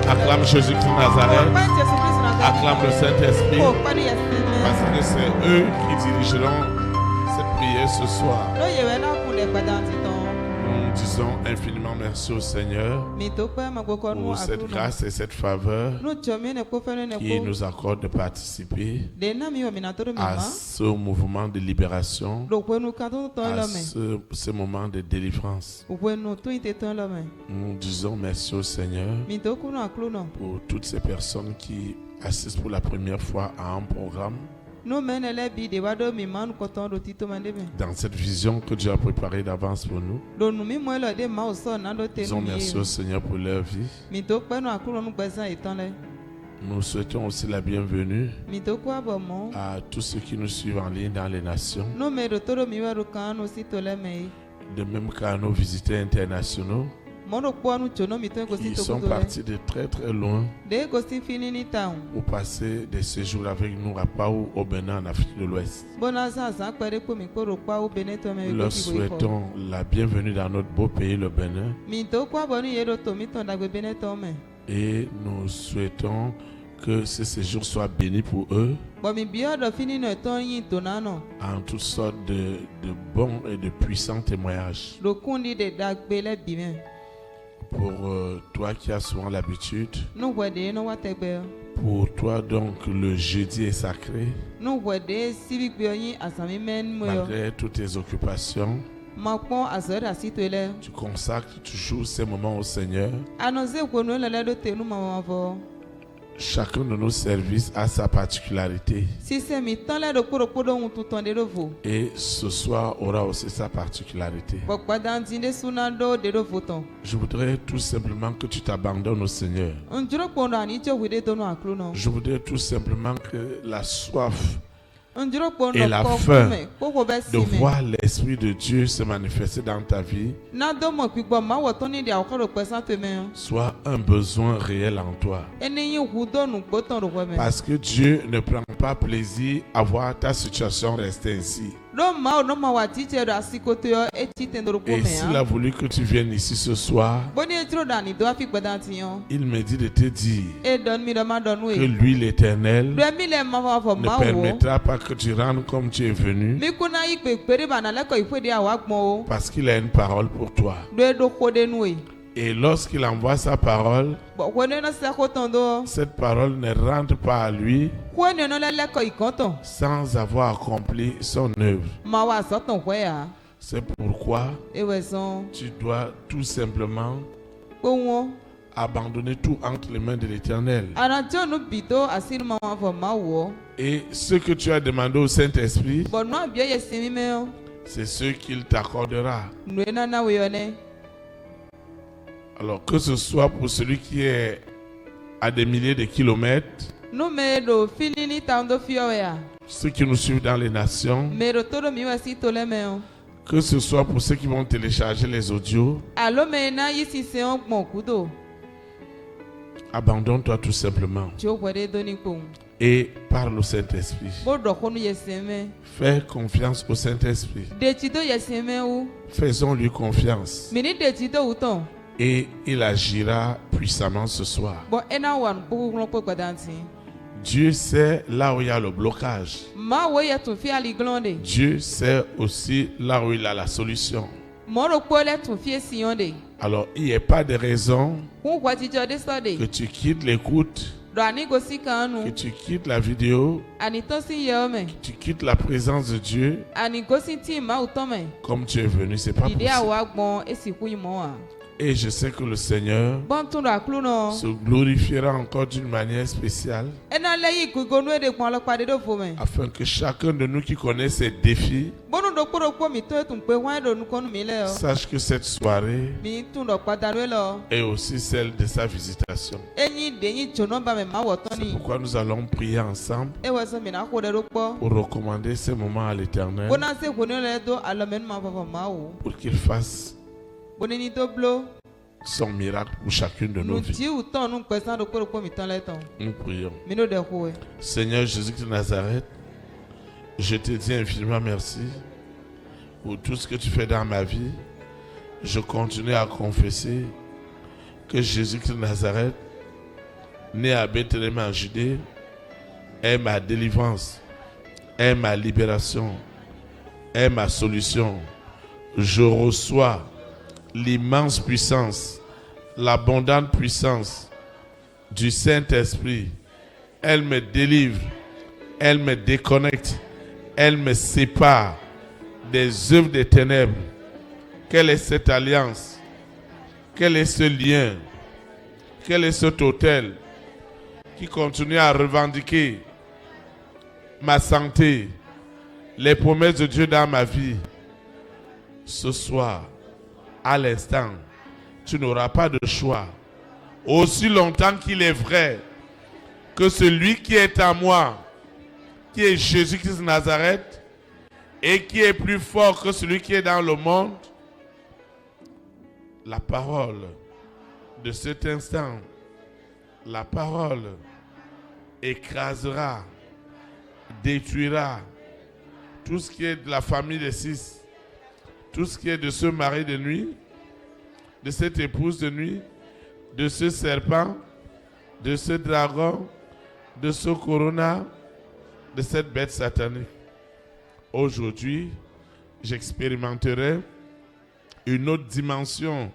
Acclame Jésus-Christ de Nazareth. Acclame le Saint-Esprit. Parce que c'est eux qui dirigeront cette prière ce soir. Nous disons infiniment merci au Seigneur pour cette grâce et cette faveur qui nous accorde de participer à ce mouvement de libération, à ce moment de délivrance. Nous disons merci au Seigneur pour toutes ces personnes qui assistent pour la première fois à un programme. Dans cette vision que Dieu a préparée d'avance pour nous, disons merci au Seigneur pour leur vie. Nous souhaitons aussi la bienvenue à tous ceux qui nous suivent en ligne dans les nations, de même qu'à nos visiteurs internationaux qui sont partis de très très loin pour passer des séjours avec nous à Pau, au Bénin, en Afrique de l'Ouest. Nous leur souhaitons la bienvenue dans notre beau pays, le Bénin. Et nous souhaitons que ce séjour soit béni pour eux en toutes sortes de bons et de puissants témoignages. Pour toi qui as souvent l'habitude, pour toi donc le jeudi est sacré, malgré toutes tes occupations, tu consacres toujours ces moments au Seigneur. Chacun de nos services a sa particularité. Et ce soir aura aussi sa particularité. Je voudrais tout simplement que tu t'abandonnes au Seigneur. Je voudrais tout simplement que la soif et la faim de voir l'Esprit de Dieu se manifester dans ta vie soit un besoin réel en toi. Parce que Dieu ne prend pas plaisir à voir ta situation rester ainsi. Et s'il a voulu que tu viennes ici ce soir, il me dit de te dire que lui, l'Éternel, ne permettra pas que tu rentres comme tu es venu, parce qu'il a une parole pour toi. Et lorsqu'il envoie sa parole, cette parole ne rentre pas à lui sans avoir accompli son œuvre. C'est pourquoi tu dois tout simplement abandonner tout entre les mains de l'Éternel. Et ce que tu as demandé au Saint-Esprit, c'est ce qu'il t'accordera. Alors que ce soit pour celui qui est à des milliers de kilomètres, ceux qui nous suivent dans les nations, que ce soit pour ceux qui vont télécharger les audios, abandonne-toi tout simplement et parle au Saint-Esprit. Fais confiance au Saint-Esprit. Faisons-lui confiance. Et il agira puissamment ce soir. Dieu sait là où il y a le blocage. Dieu sait aussi là où il a la solution. Alors il n'y a pas de raison que tu quittes l'écoute, que tu quittes la vidéo, que tu quittes la présence de Dieu comme tu es venu. C'est pas possible. Et je sais que le Seigneur se glorifiera encore d'une manière spéciale afin que chacun de nous qui connaît ces défis sache que cette soirée est aussi celle de sa visitation. C'est pourquoi nous allons prier ensemble pour recommander ces moments à l'Éternel pour qu'il fasse son miracle pour chacune de nos vies. Nous prions. Seigneur Jésus-Christ de Nazareth, je te dis infiniment merci pour tout ce que tu fais dans ma vie. Je continue à confesser que Jésus-Christ de Nazareth né à Bethléem en Judée, est ma délivrance, est ma libération, est ma solution. Je reçois l'immense puissance, l'abondante puissance du Saint-Esprit. Elle me délivre, elle me déconnecte, elle me sépare des œuvres des ténèbres. Quelle est cette alliance? Quel est ce lien? Quel est cet autel qui continue à revendiquer ma santé, les promesses de Dieu dans ma vie? Ce soir, à l'instant, tu n'auras pas de choix. Aussi longtemps qu'il est vrai que celui qui est en moi, qui est Jésus-Christ de Nazareth, et qui est plus fort que celui qui est dans le monde, la parole de cet instant, la parole écrasera, détruira tout ce qui est de la famille des 6, tout ce qui est de ce mari de nuit, de cette épouse de nuit, de ce serpent, de ce dragon, de ce corona, de cette bête satanique. Aujourd'hui, j'expérimenterai une autre dimension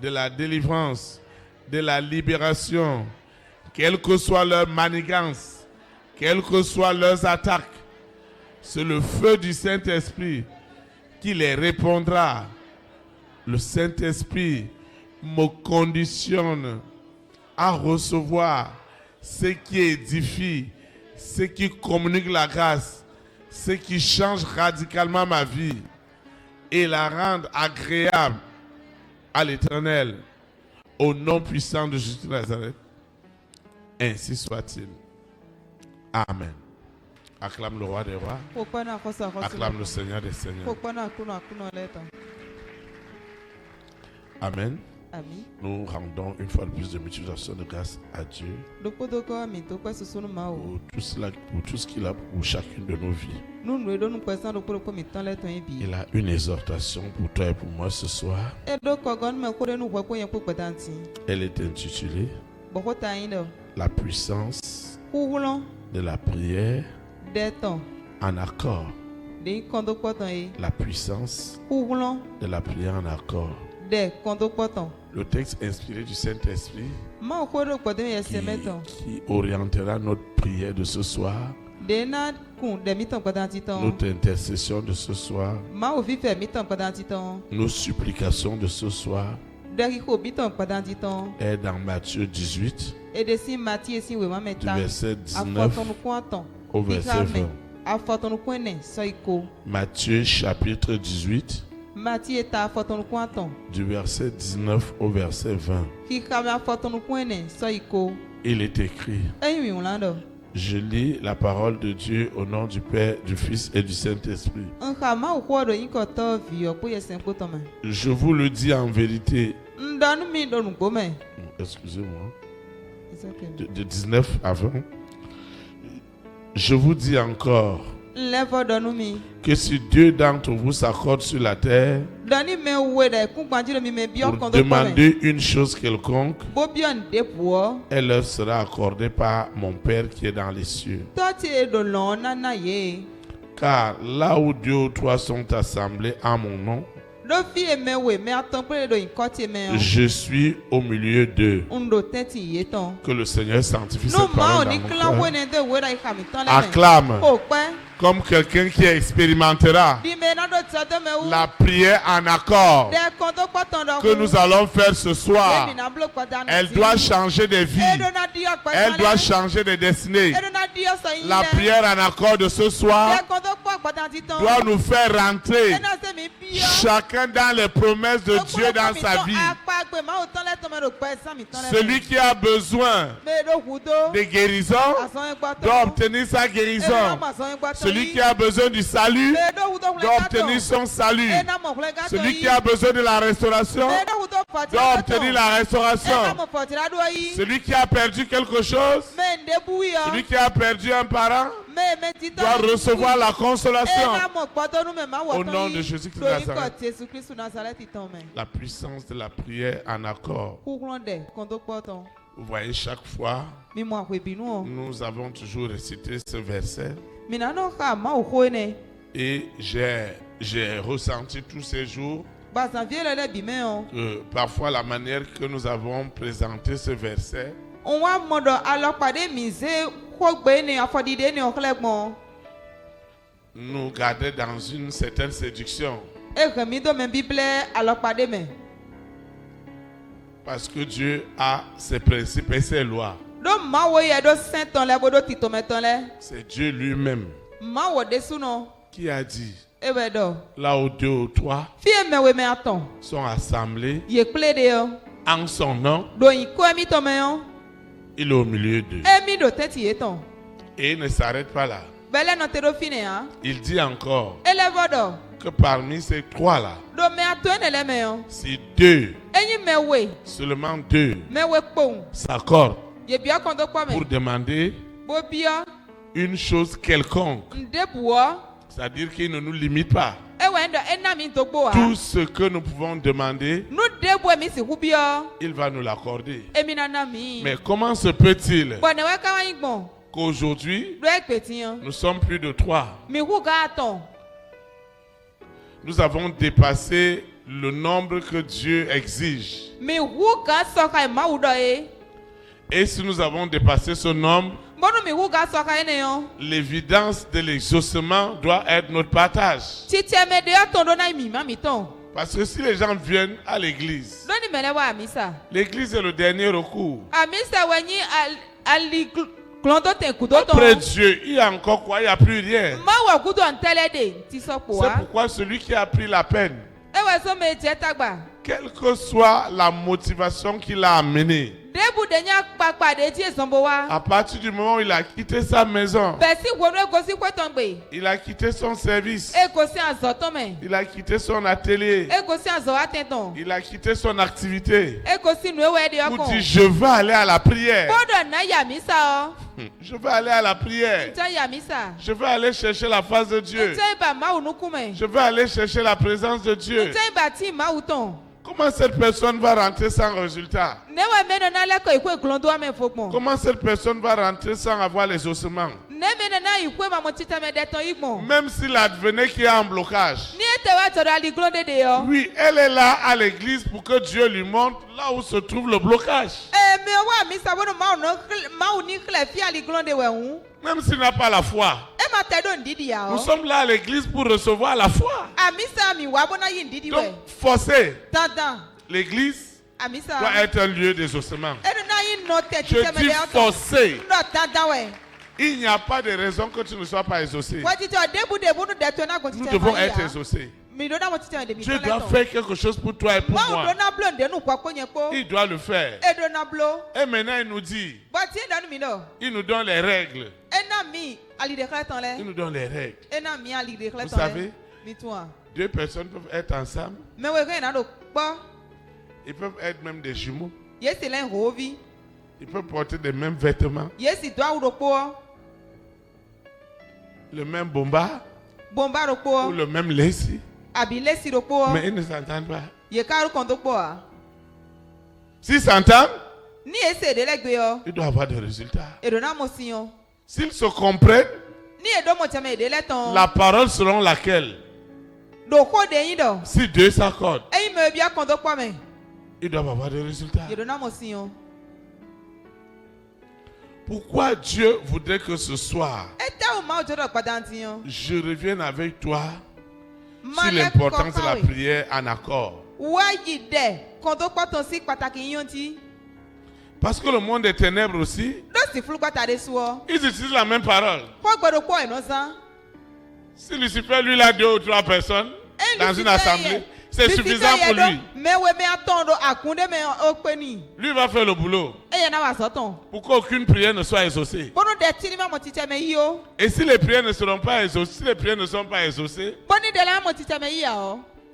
de la délivrance, de la libération, quelle que soit leur manigance, quelles que soient leurs attaques. C'est le feu du Saint-Esprit qui les répondra. Le Saint-Esprit me conditionne à recevoir ce qui édifie, ce qui communique la grâce, ce qui change radicalement ma vie et la rendre agréable à l'Éternel, au nom puissant de Jésus de Nazareth. Ainsi soit-il. Amen. Acclame le roi des rois. Acclame le Seigneur des seigneurs. Amen. Nous rendons une fois de plus de multiplication de grâce à Dieu pour tout ce qu'il a pour chacune de nos vies. Il a une exhortation pour toi et pour moi ce soir. Elle est intitulée La puissance de la prière en accord. La puissance de la prière en accord. Le texte inspiré du Saint-Esprit qui orientera notre prière de ce soir, notre intercession de ce soir, nos supplications de ce soir, est dans Matthieu 18, du verset 19 au verset 20. Matthieu chapitre 18, du verset 19 au verset 20. Il est écrit: Je lis la parole de Dieu au nom du Père, du Fils et du Saint-Esprit. Je vous le dis en vérité. Excusez-moi. De 19 à 20. Je vous dis encore que si deux d'entre vous s'accordent sur la terre pour demander une chose quelconque, elle leur sera accordée par mon Père qui est dans les cieux. Car là où deux ou trois sont assemblés en mon nom, je suis au milieu d'eux. Que le Seigneur sanctifie cette parole dans mon cœur. Acclame comme quelqu'un qui expérimentera la prière en accord que nous allons faire ce soir. Elle doit changer de vie. Elle doit changer de destinée. La prière en accord de ce soir doit nous faire rentrer chacun dans les promesses de Dieu dans sa vie. Celui qui a besoin de guérison doit obtenir sa guérison. Celui qui a besoin du salut doit obtenir son salut. Celui qui a besoin de la restauration doit obtenir la restauration. Celui qui a perdu quelque chose, celui qui a perdu un parent, doit recevoir la consolation au nom de Jésus-Christ de Nazareth. La puissance de la prière en accord Vous voyez, chaque fois, nous avons toujours récité ce verset. Et j'ai ressenti tous ces jours que parfois la manière que nous avons présenté ce verset nous gardait dans une certaine séduction. Parce que Dieu a ses principes et ses lois. C'est Dieu lui-même qui a dit, là où 2 ou 3 sont assemblés en son nom, il est au milieu d'eux. Et il ne s'arrête pas là. Il dit encore que parmi ces 3-là, si 2, seulement 2, s'accordent pour demander une chose quelconque, c'est-à-dire qu'il ne nous limite pas. Tout ce que nous pouvons demander, il va nous l'accorder. Mais comment se peut-il qu'aujourd'hui, nous sommes plus de 3? Nous avons dépassé le nombre que Dieu exige. Et si nous avons dépassé ce nombre, l'évidence de l'exaucement doit être notre partage. Parce que si les gens viennent à l'église, l'église est le dernier recours. Après Dieu, il y a encore quoi? Il n'y a plus rien. C'est pourquoi celui qui a pris la peine, quelle que soit la motivation qui l'a amené, à partir du moment où il a quitté sa maison, il a quitté son service, il a quitté son atelier, il a quitté son activité, pour dire je veux aller à la prière. Je veux aller à la prière. Je veux aller chercher la face de Dieu. Je veux aller chercher la présence de Dieu. Comment cette personne va rentrer sans résultat? Comment cette personne va rentrer sans avoir les ossements? Même s'il advenait qu'il y a un blocage. Oui, elle est là à l'église pour que Dieu lui montre là où se trouve le blocage. Même s'il n'a pas la foi. Nous sommes là à l'église pour recevoir la foi. Donc, forcer. L'église doit être un lieu d'exaucement. Je dis forcer. Il n'y a pas de raison que tu ne sois pas exaucé. Nous devons être exaucés. Dieu doit faire quelque chose pour toi et pour moi. Il doit le faire. Et maintenant il nous dit, il nous donne les règles. Il nous donne les règles. Vous savez, 2 personnes peuvent être ensemble. Ils peuvent être même des jumeaux. Ils peuvent porter les mêmes vêtements. Le même bomba. Ou le même laissé. Mais ils ne s'entendent pas. S'ils s'entendent, ils doivent avoir des résultats. S'ils se comprennent, la parole selon laquelle, si 2 s'accordent, ils doivent avoir des résultats. Pourquoi Dieu voudrait que ce soir, je revienne avec toi sur l'importance de la prière en accord? Parce que le monde des ténèbres aussi, ils utilisent la même parole. Si Lucifer, lui, a 2 ou 3 personnes dans une assemblée, c'est suffisant pour lui. Lui va faire le boulot pour qu'aucune prière ne soit exaucée. Et si les prières ne seront pas exaucées,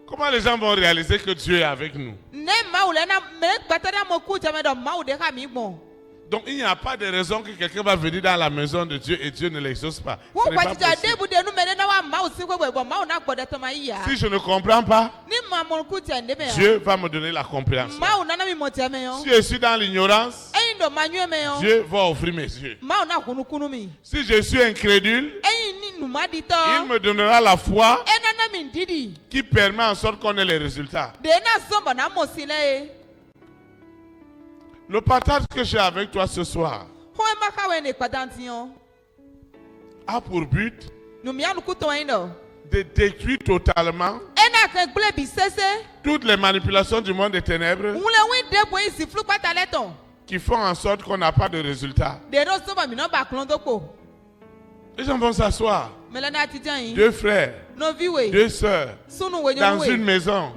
comment les gens vont réaliser que Dieu est avec nous? Donc il n'y a pas de raison que quelqu'un va venir dans la maison de Dieu et Dieu ne l'exauce pas. Ce n'est pas possible. Si je ne comprends pas, Dieu va me donner la compréhension. Si je suis dans l'ignorance, Dieu va ouvrir mes yeux. Si je suis incrédule, il me donnera la foi qui permet en sorte qu'on ait les résultats. Le partage que j'ai avec toi ce soir a pour but de détruire totalement toutes les manipulations du monde des ténèbres qui font en sorte qu'on n'a pas de résultats. Les gens vont s'asseoir, 2 frères, 2 sœurs, dans une maison.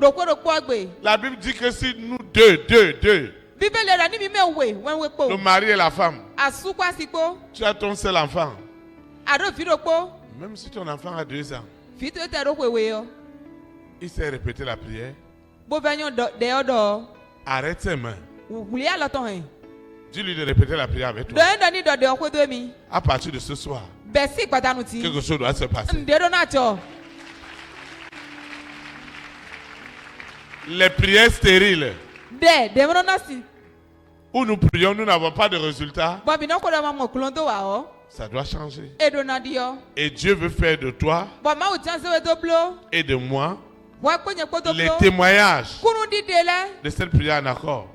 La Bible dit que si nous deux, le mari et la femme, tu as ton seul enfant, même si ton enfant a 2 ans, il sait répéter la prière, arrête ses mains, dis-lui de répéter la prière avec toi. À partir de ce soir, quelque chose doit se passer. Les prières stériles où nous prions, nous n'avons pas de résultats, ça doit changer. Et Dieu veut faire de toi et de moi les témoignages de cette prière en accord.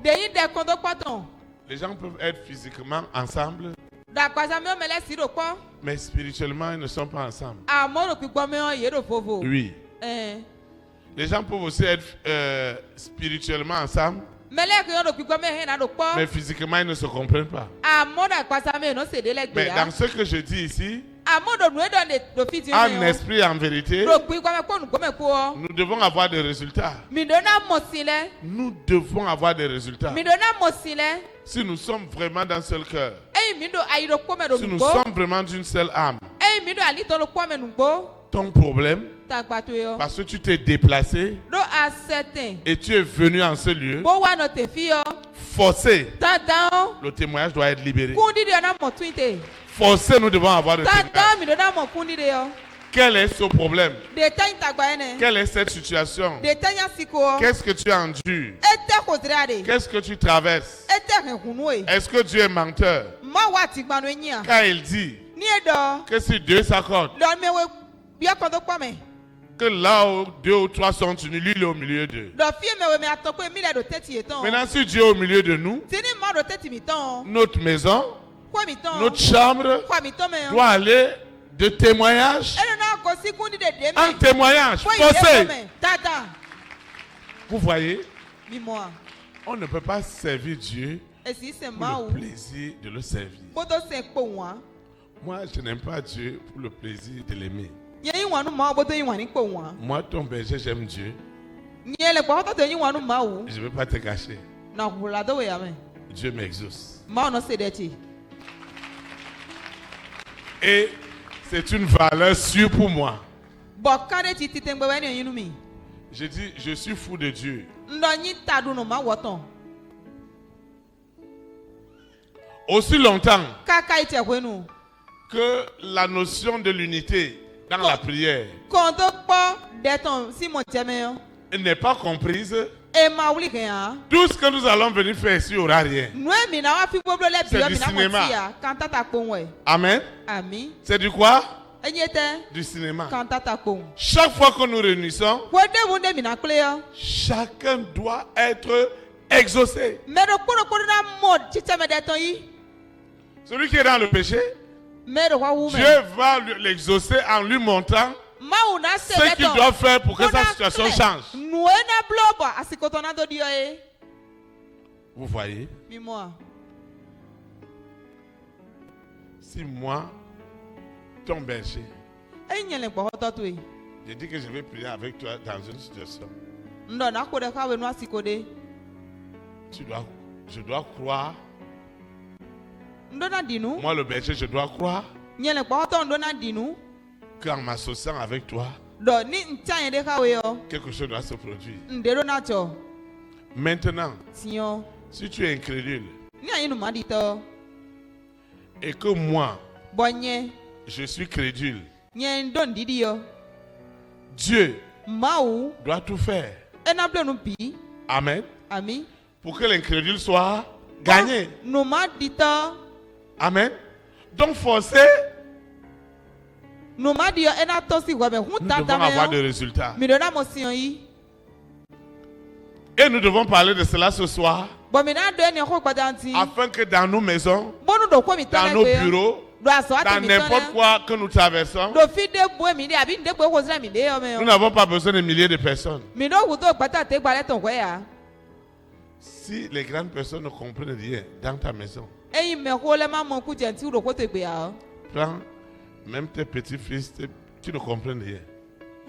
Les gens peuvent être physiquement ensemble, mais spirituellement, ils ne sont pas ensemble. Oui. Les gens peuvent aussi être spirituellement ensemble, mais physiquement, ils ne se comprennent pas. Mais dans ce que je dis ici, en esprit et en vérité, nous devons avoir des résultats. Nous devons avoir des résultats. Si nous sommes vraiment d'un seul cœur, si nous sommes vraiment d'une seule âme, ton problème, parce que tu t'es déplacé et tu es venu en ce lieu, forcé, le témoignage doit être libéré. Forcé, nous devons avoir le témoignage. Quel est ce problème? Quelle est cette situation? Qu'est-ce que tu endures? Qu'est-ce que tu traverses? Est-ce que Dieu est menteur? Car il dit que si Dieu s'accorde, que là où 2 ou 3 sont unis, lui il est au milieu d'eux. Maintenant, si Dieu est au milieu de nous, notre maison, notre chambre doit aller de témoignage en témoignage forcé. Vous voyez, on ne peut pas servir Dieu pour le plaisir de le servir. Moi, je n'aime pas Dieu pour le plaisir de l'aimer. Moi, ton berger, j'aime Dieu. Je ne veux pas te cacher. Dieu m'exauce. Et c'est une valeur sûre pour moi. Je dis, je suis fou de Dieu. Aussi longtemps que la notion de l'unité dans la prière n'est pas comprise, tout ce que nous allons venir faire ici n'aura rien. C'est du cinéma. Amen. C'est du quoi? Du cinéma. Chaque fois que nous réunissons, chacun doit être exaucé. Celui qui est dans le péché, Dieu va l'exaucer en lui montrant ce qu'il doit faire pour que sa situation change. Vous voyez? Si moi, ton berger, je dis que je vais prier avec toi dans une situation, je dois croire. Moi, le berger, je dois croire qu'en m'associant avec toi, quelque chose doit se produire. Maintenant, si tu es incrédule, et que moi, je suis crédule, Dieu doit tout faire. Amen. Pour que l'incrédule soit gagné. Amen. Donc forcer, nous devons avoir des résultats. Et nous devons parler de cela ce soir, afin que dans nos maisons, dans nos bureaux, dans n'importe quoi que nous traversons, nous n'avons pas besoin de milliers de personnes. Si les grandes personnes ne comprennent rien dans ta maison, prends même tes petits-fils, qui ne comprennent rien.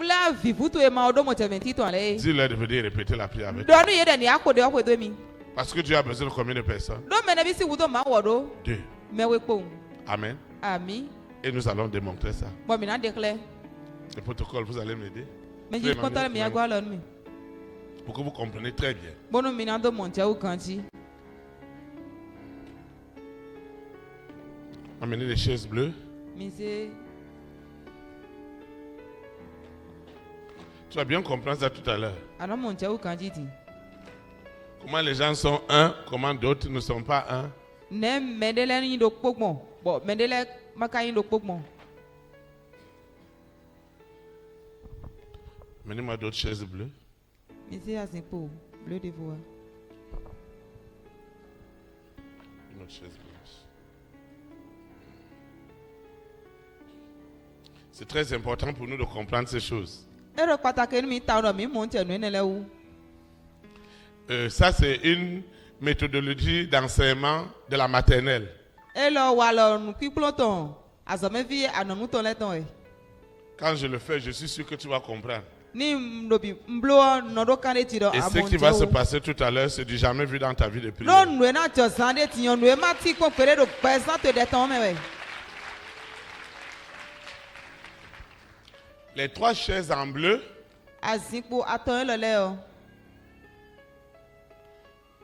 Dis-leur de venir répéter la prière avec toi. Parce que Dieu a besoin de combien de personnes? 2. Amen. Et nous allons démontrer ça. Le protocole, vous allez m'aider. Pour que vous compreniez très bien. Amenez les chaises bleues. Tu vas bien comprendre ça tout à l'heure. Comment les gens sont un, comment d'autres ne sont pas un. Amenez-moi d'autres chaises bleues. Une autre chaise blanche. C'est très important pour nous de comprendre ces choses. Ça, c'est une méthodologie d'enseignement de la maternelle. Quand je le fais, je suis sûr que tu vas comprendre. Et ce qui va se passer tout à l'heure, c'est du jamais vu dans ta vie de prière. Les 3 chaises en bleu.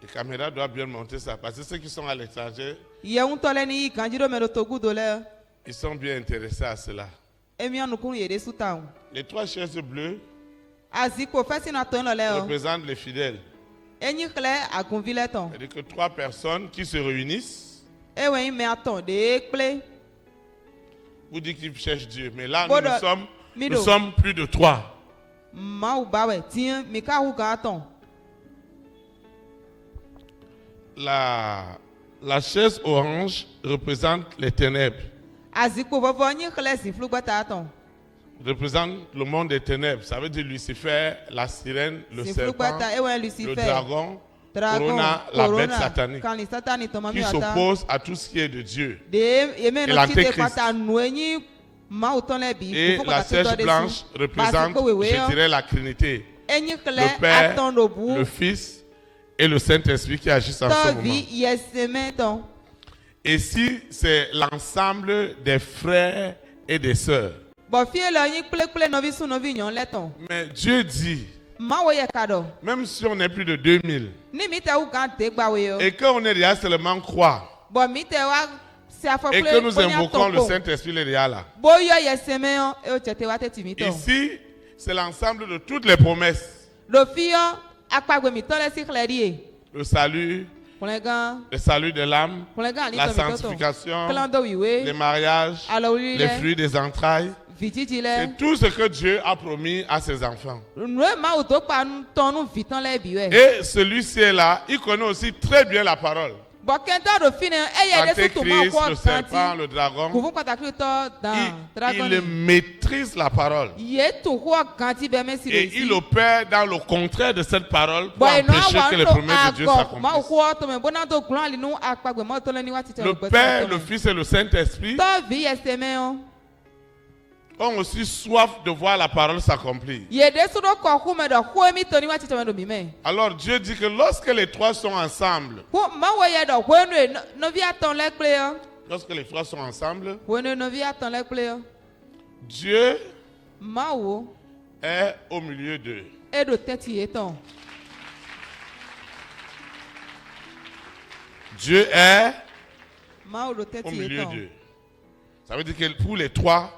Les caméras doivent bien monter ça parce que ceux qui sont à l'étranger, ils sont bien intéressés à cela. Les 3 chaises bleues représentent les fidèles. C'est-à-dire que 3 personnes qui se réunissent. Vous dites qu'ils cherchent Dieu, mais là nous sommes plus de 3. La chaise orange représente les ténèbres. Représente le monde des ténèbres. Ça veut dire Lucifer, la sirène, le serpent, le dragon, Corona, la bête satanique, qui s'oppose à tout ce qui est de Dieu. Et l'antéchrist. Et la chaise blanche représente, je dirais, la Trinité. Le Père, le Fils et le Saint-Esprit qui agissent en ce moment. Et si c'est l'ensemble des frères et des sœurs. Mais Dieu dit, même si on est plus de 2000, et qu'on est déjà seulement 3, et que nous invoquons le Saint-Esprit, il est déjà là. Ici, c'est l'ensemble de toutes les promesses. Le salut, le salut de l'âme, la sanctification, les mariages, les fruits des entrailles. C'est tout ce que Dieu a promis à ses enfants. Et celui-ci est là, il connaît aussi très bien la parole. L'antéchrist, le serpent, le dragon, il maîtrise la parole. Et il opère dans le contraire de cette parole pour empêcher que les promesses de Dieu s'accomplissent. Le Père, le Fils et le Saint-Esprit ont aussi soif de voir la parole s'accomplir. Alors Dieu dit que lorsque les 3 sont ensemble, Dieu est au milieu d'eux. Dieu est au milieu d'eux. Ça veut dire que pour les trois,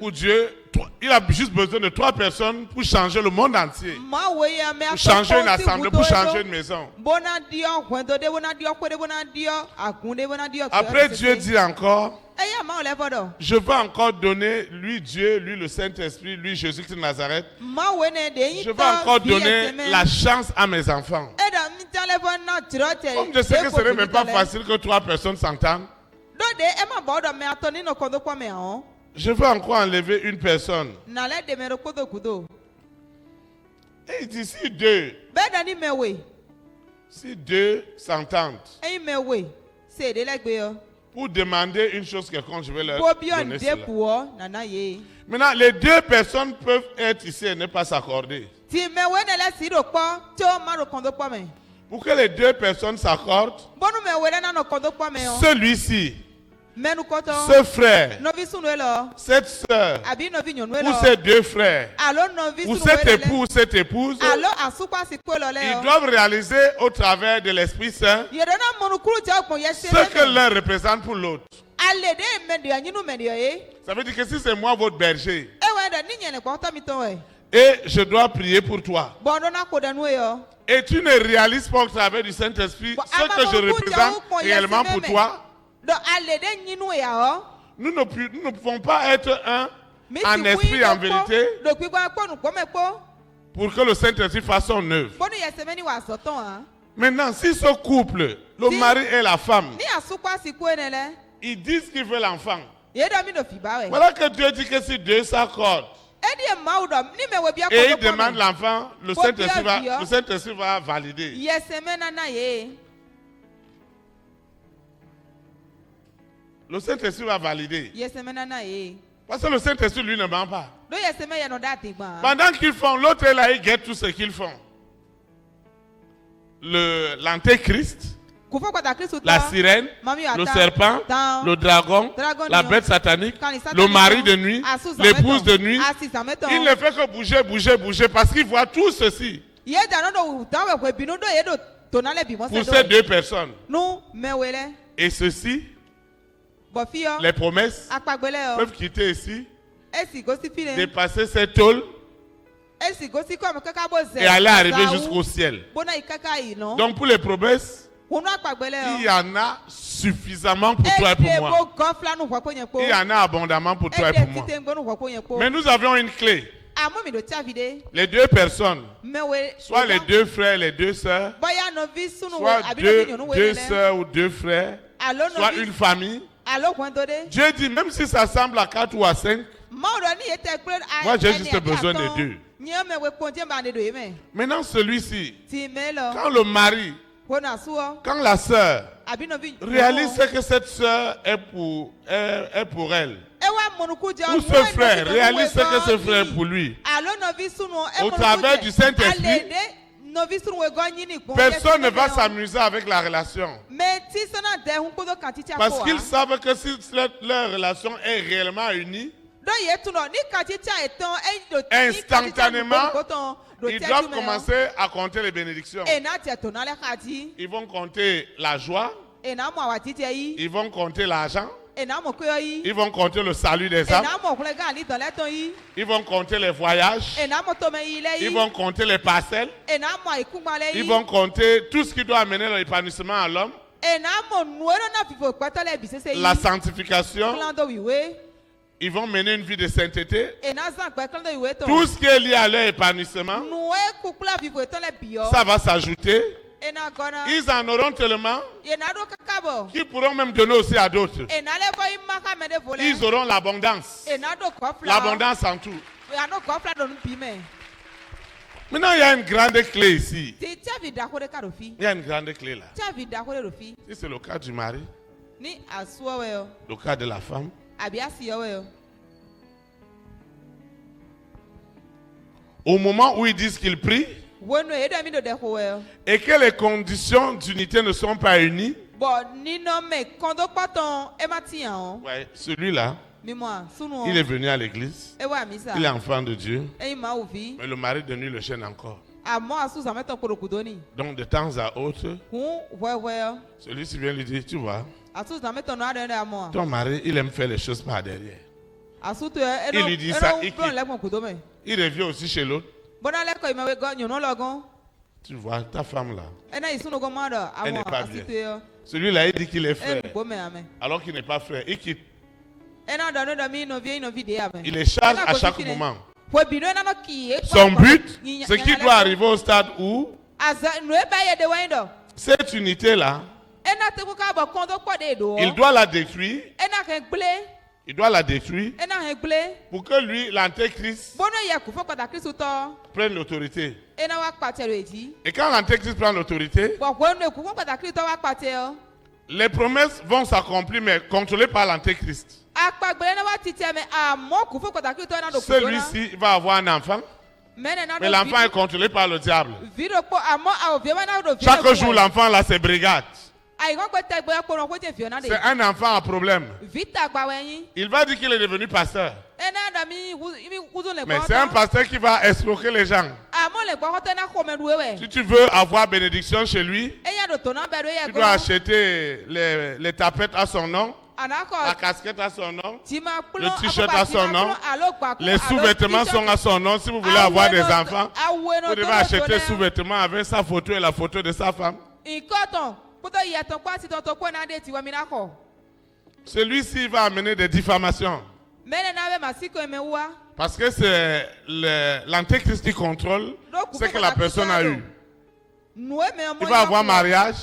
pour Dieu, il a juste besoin de 3 personnes pour changer le monde entier. Pour changer une assemblée, pour changer une maison. Après, Dieu dit encore, je vais encore donner, lui Dieu, lui le Saint-Esprit, lui Jésus-Christ de Nazareth. Je vais encore donner la chance à mes enfants. Comme je sais que ce n'est même pas facile que 3 personnes s'entendent. Je veux encore enlever une personne. Et il dit si deux s'entendent pour demander une chose quelconque, je vais leur donner cela. Maintenant, les 2 personnes peuvent être ici et ne pas s'accorder. Pour que les 2 personnes s'accordent, celui-ci, ce frère, cette soeur, ou ces 2 frères, ou cet époux ou cette épouse, ils doivent réaliser au travers de l'Esprit Saint ce que l'un représente pour l'autre. Ça veut dire que si c'est moi votre berger, et je dois prier pour toi, et tu ne réalises pas au travers du Saint-Esprit ce que je représente réellement pour toi, nous ne pouvons pas être un en esprit et en vérité pour que le Saint-Esprit fasse son œuvre. Maintenant, si ce couple, le mari et la femme, ils disent qu'ils veulent l'enfant, voilà que Dieu dit que si 2 s'accordent et ils demandent l'enfant, le Saint-Esprit va valider. Le Saint-Esprit va valider. Parce que le Saint-Esprit, lui, ne ment pas. Pendant qu'ils font, l'autre est là, il guette tout ce qu'ils font. L'antéchrist, la sirène, le serpent, le dragon, la bête satanique, le mari de nuit, l'épouse de nuit, il ne fait que bouger parce qu'il voit tout ceci. Pour ces 2 personnes. Et ceci, les promesses peuvent quitter ici, dépasser cette tôle et aller arriver jusqu'au ciel. Donc pour les promesses, il y en a suffisamment pour toi et pour moi. Il y en a abondamment pour toi et pour moi. Mais nous avions une clé. Les 2 personnes, soit les 2 frères, les 2 sœurs, soit 2 sœurs ou 2 frères, soit une famille. Dieu dit, même si ça semble à 4 ou à 5, moi j'ai juste besoin de 2. Maintenant celui-ci, quand le mari, quand la sœur réalise que cette sœur est pour elle, ou ce frère réalise que ce frère est pour lui, au travers du Saint-Esprit, personne ne va s'amuser avec la relation. Parce qu'ils savent que si leur relation est réellement unie, instantanément, ils doivent commencer à compter les bénédictions. Ils vont compter la joie, ils vont compter l'argent, ils vont compter le salut des âmes, ils vont compter les voyages, ils vont compter les parcelles, ils vont compter tout ce qui doit amener l'épanouissement à l'homme, la sanctification. Ils vont mener une vie de sainteté. Tout ce qui est lié à leur épanouissement, ça va s'ajouter. Ils en auront tellement qu'ils pourront même donner aussi à d'autres. Ils auront l'abondance. L'abondance en tout. Maintenant, il y a une grande clé ici. Il y a une grande clé là. Si c'est le cas du mari, le cas de la femme, au moment où ils disent qu'ils prient et que les conditions d'unité ne sont pas unies, ouais, celui-là, il est venu à l'église, il est enfant de Dieu, mais le mari de nuit le gêne encore. Donc de temps à autre, celui-ci vient lui dire, tu vois, Ton mari, il aime faire les choses par derrière. Il lui dit ça, il revient aussi chez l'autre. Tu vois, ta femme là, elle n'est pas bien. Celui-là, il dit qu'il est frère, alors qu'il n'est pas frère. Il quitte. Il les charge à chaque moment. Son but, c'est qu'il doit arriver au stade où cette unité-là, il doit la détruire. Il doit la détruire pour que lui, l'antéchrist, prenne l'autorité. Et quand l'antéchrist prend l'autorité, les promesses vont s'accomplir, mais contrôlées par l'antéchrist. Celui-ci va avoir un enfant, mais l'enfant est contrôlé par le diable. Chaque jour, l'enfant là, c'est brigade. C'est un enfant à problème. Il va dire qu'il est devenu pasteur. Mais c'est un pasteur qui va escroquer les gens. Si tu veux avoir bénédiction chez lui, tu dois acheter les tapettes à son nom, la casquette à son nom, le t-shirt à son nom, les sous-vêtements sont à son nom. Si vous voulez avoir des enfants, vous devez acheter sous-vêtements avec sa photo et la photo de sa femme. Celui-ci va amener des diffamations. Parce que c'est l'antéchrist qui contrôle ce que la personne a eu. Il va avoir mariage,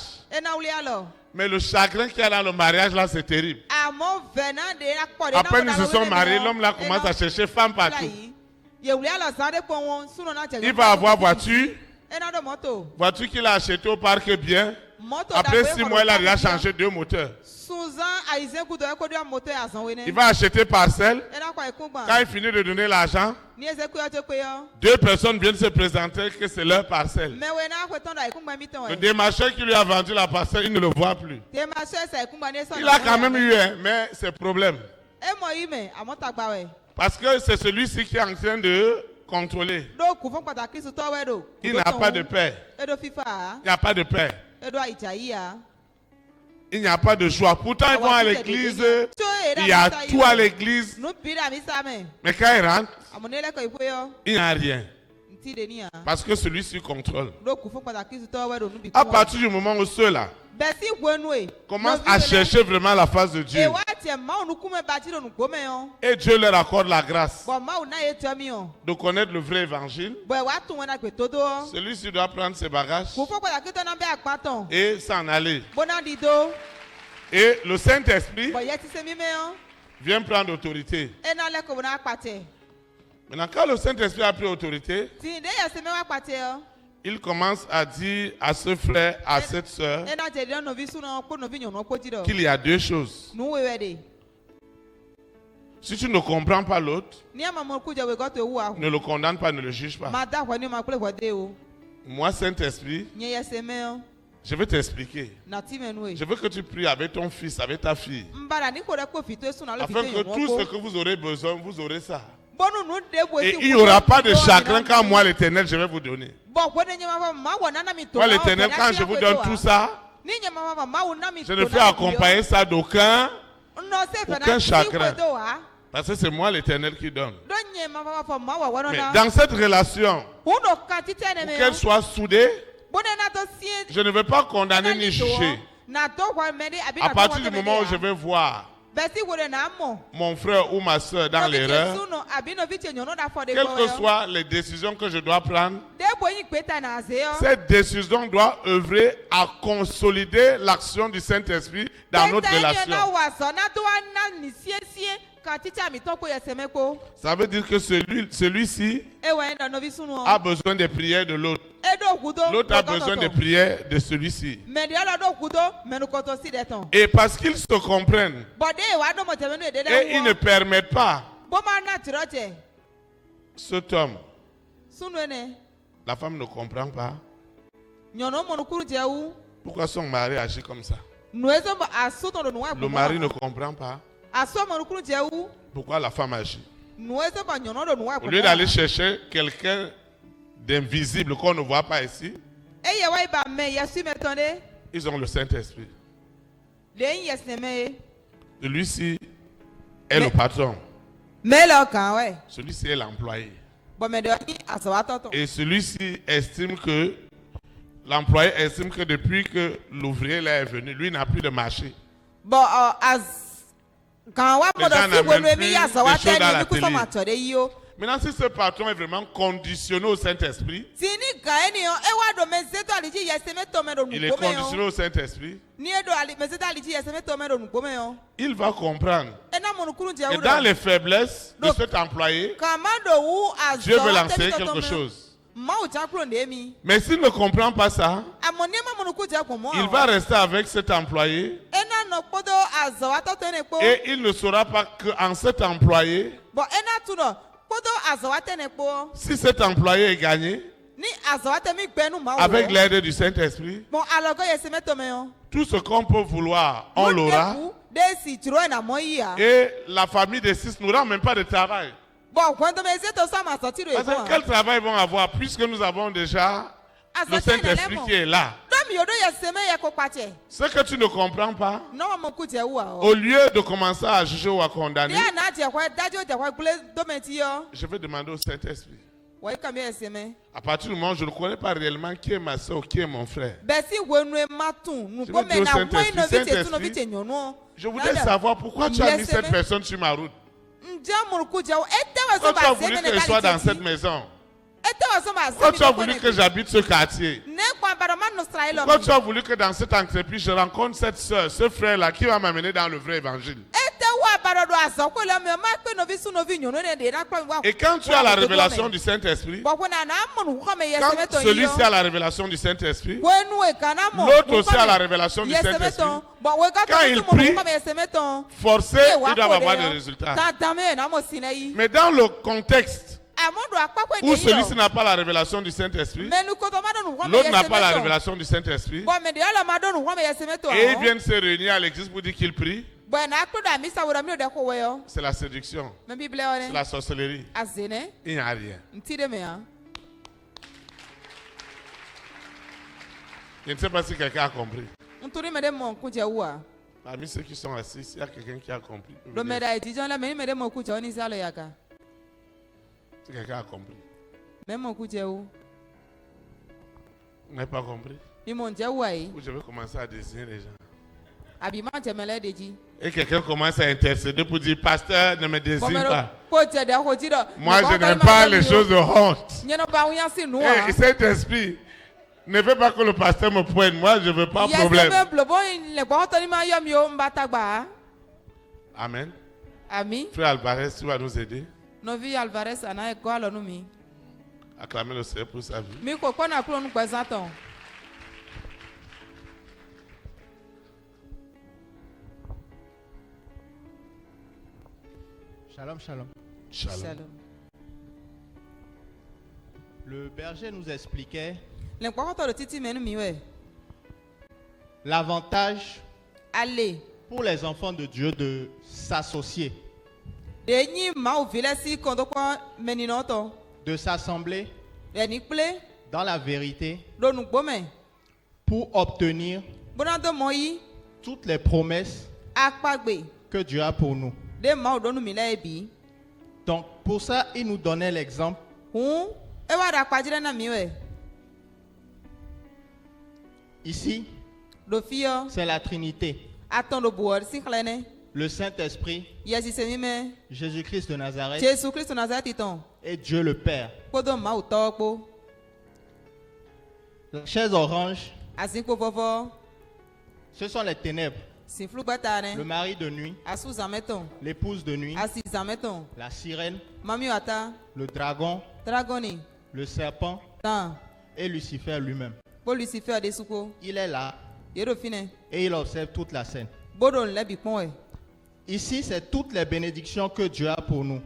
mais le chagrin qu'il y a dans le mariage là, c'est terrible. Après ils se sont mariés, l'homme là commence à chercher femme partout. Il va avoir voiture qu'il a acheté au parc bien. Après 6 mois, il a déjà changé 2 moteurs. Il va acheter parcelle. Quand il finit de donner l'argent, 2 personnes viennent se présenter que c'est leur parcelle. Le démarcheur qui lui a vendu la parcelle, il ne le voit plus. Il a quand même eu un, mais c'est problème. Parce que c'est celui-ci qui est en train de contrôler. Il n'a pas de paix. Il n'y a pas de paix. Il n'y a pas de choix. Pourtant, ils vont à l'église. Il y a tout à l'église. Mais quand ils rentrent, il n'y a rien. Parce que celui-ci contrôle. À partir du moment où ceux-là commencent à chercher vraiment la face de Dieu, et Dieu leur accorde la grâce de connaître le vrai évangile, celui-ci doit prendre ses bagages et s'en aller. Et le Saint-Esprit vient prendre autorité. Maintenant, quand le Saint-Esprit a pris autorité, il commence à dire à ce frère, à cette sœur, qu'il y a 2 choses. Si tu ne comprends pas l'autre, ne le condamne pas, ne le juge pas. Moi, Saint-Esprit, je vais t'expliquer. Je veux que tu pries avec ton fils, avec ta fille, afin que tout ce que vous aurez besoin, vous aurez ça. Et il n'y aura pas de chagrin quand moi, l'Éternel, je vais vous donner. Moi, l'Éternel, quand je vous donne tout ça, je ne fais accompagner ça aucun chagrin. Parce que c'est moi, l'Éternel, qui donne. Mais dans cette relation, pour qu'elle soit soudée, je ne vais pas condamner ni juger. À partir du moment où je vais voir mon frère ou ma soeur dans l'erreur, quelles que soient les décisions que je dois prendre, cette décision doit œuvrer à consolider l'action du Saint-Esprit dans notre relation. Ça veut dire que celui-ci a besoin des prières de l'autre. L'autre a besoin des prières de celui-ci. Et parce qu'ils se comprennent, et ils ne permettent pas cet homme, la femme ne comprend pas pourquoi son mari agit comme ça. Le mari ne comprend pas pourquoi la femme agit. Au lieu d'aller chercher quelqu'un d'invisible qu'on ne voit pas ici, ils ont le Saint-Esprit. Celui-ci est le patron. Celui-ci est l'employé. Et celui-ci estime que l'employé estime que depuis que l'ouvrier là est venu, lui n'a plus de marché. Maintenant, si ce patron est vraiment conditionné au Saint-Esprit, il est conditionné au Saint-Esprit, il va comprendre que dans les faiblesses de cet employé, Dieu veut lancer quelque chose. Mais s'il ne comprend pas ça, il va rester avec cet employé et il ne saura pas qu'en cet employé, si cet employé est gagné avec l'aide du Saint-Esprit, tout ce qu'on peut vouloir, on l'aura. Et la famille des 6 n'aura même pas de travail. Parce que quel travail ils vont avoir puisque nous avons déjà le Saint-Esprit qui est là. Ce que tu ne comprends pas, au lieu de commencer à juger ou à condamner, je vais demander au Saint-Esprit. À partir du moment où je ne connais pas réellement qui est ma soeur ou qui est mon frère, je vais dire au Saint-Esprit, je voudrais savoir pourquoi tu as mis cette personne sur ma route. Pourquoi tu as voulu que je sois dans cette maison? Pourquoi tu as voulu que j'habite ce quartier? Pourquoi tu as voulu que dans cette entreprise je rencontre cette soeur, ce frère-là qui va m'amener dans le vrai évangile? Et quand tu as la révélation du Saint-Esprit, quand celui-ci a la révélation du Saint-Esprit, l'autre aussi a la révélation du Saint-Esprit. Quand il prie, forcé, il doit avoir des résultats. Mais dans le contexte où celui-ci n'a pas la révélation du Saint-Esprit, l'autre n'a pas la révélation du Saint-Esprit, et ils viennent se réunir à l'église pour dire qu'ils prient, c'est la séduction, c'est la sorcellerie. Il n'y a rien. Je ne sais pas si quelqu'un a compris. Parmi ceux qui sont assis, s'il y a quelqu'un qui a compris. Si quelqu'un a compris. Vous n'avez pas compris? Ou je vais commencer à désigner les gens. Et quelqu'un commence à intercéder pour dire, pasteur, ne me désigne pas. Moi, je n'aime pas les choses de honte. Et cet esprit ne veut pas que le pasteur me pointe. Moi, je ne veux pas de problème. Amen. Frère Alvarez, tu vas nous aider. Acclamez le Seigneur pour sa vie. Shalom, shalom. Shalom. Le berger nous expliquait l'avantage pour les enfants de Dieu de s'associer, de s'assembler dans la vérité pour obtenir toutes les promesses que Dieu a pour nous. Donc pour ça, il nous donnait l'exemple ici, c'est la Trinité. Le Saint-Esprit, Jésus-Christ de Nazareth et Dieu le Père. La chaise orange, ce sont les ténèbres. Le mari de nuit, l'épouse de nuit, la sirène, le dragon, le serpent et Lucifer lui-même. Il est là et il observe toute la scène. Ici, c'est toutes les bénédictions que Dieu a pour nous.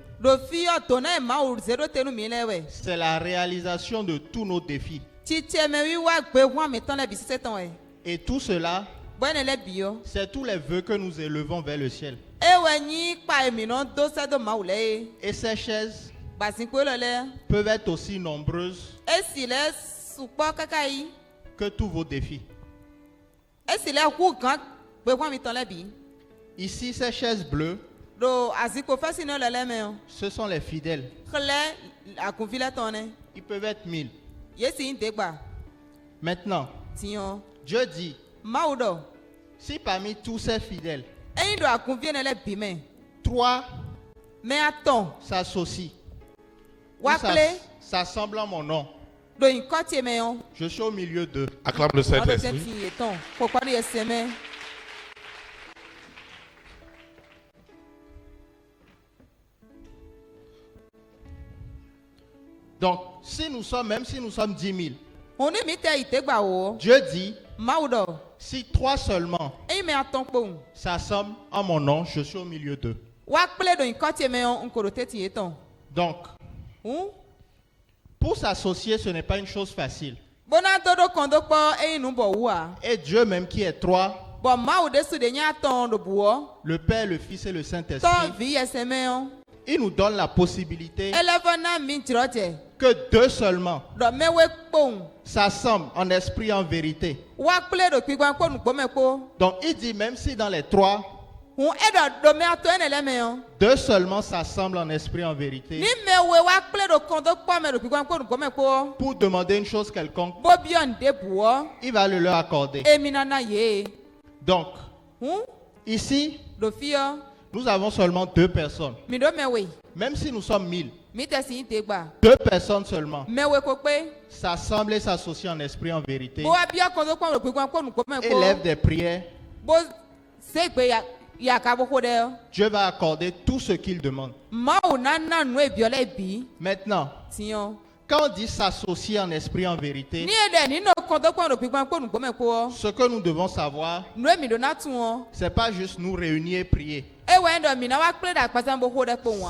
C'est la réalisation de tous nos défis. Et tout cela, c'est tous les vœux que nous élevons vers le ciel. Et ces chaises peuvent être aussi nombreuses que tous vos défis. Ici, ces chaises bleues, ce sont les fidèles. Ils peuvent être 1000. Maintenant, Dieu dit, si parmi tous ces fidèles, 3 s'associent, s'assemblent en mon nom, je suis au milieu d'eux. Acclame le Saint-Esprit. Donc, même si nous sommes 10 000, Dieu dit, si 3 seulement s'assemblent en mon nom, je suis au milieu d'eux. Donc, pour s'associer, ce n'est pas une chose facile. Et Dieu même qui est 3, le Père, le Fils et le Saint-Esprit, il nous donne la possibilité que 2 seulement s'assemblent en esprit et en vérité. Donc il dit, même si dans les 3, 2 seulement s'assemblent en esprit et en vérité pour demander une chose quelconque, il va le leur accorder. Donc, ici, nous avons seulement 2 personnes. Même si nous sommes 1000, 2 personnes seulement s'assemblent et s'associent en esprit et en vérité, élèvent des prières. Dieu va accorder tout ce qu'il demande. Maintenant, quand on dit s'associer en esprit et en vérité, ce que nous devons savoir, ce n'est pas juste nous réunir et prier. Ce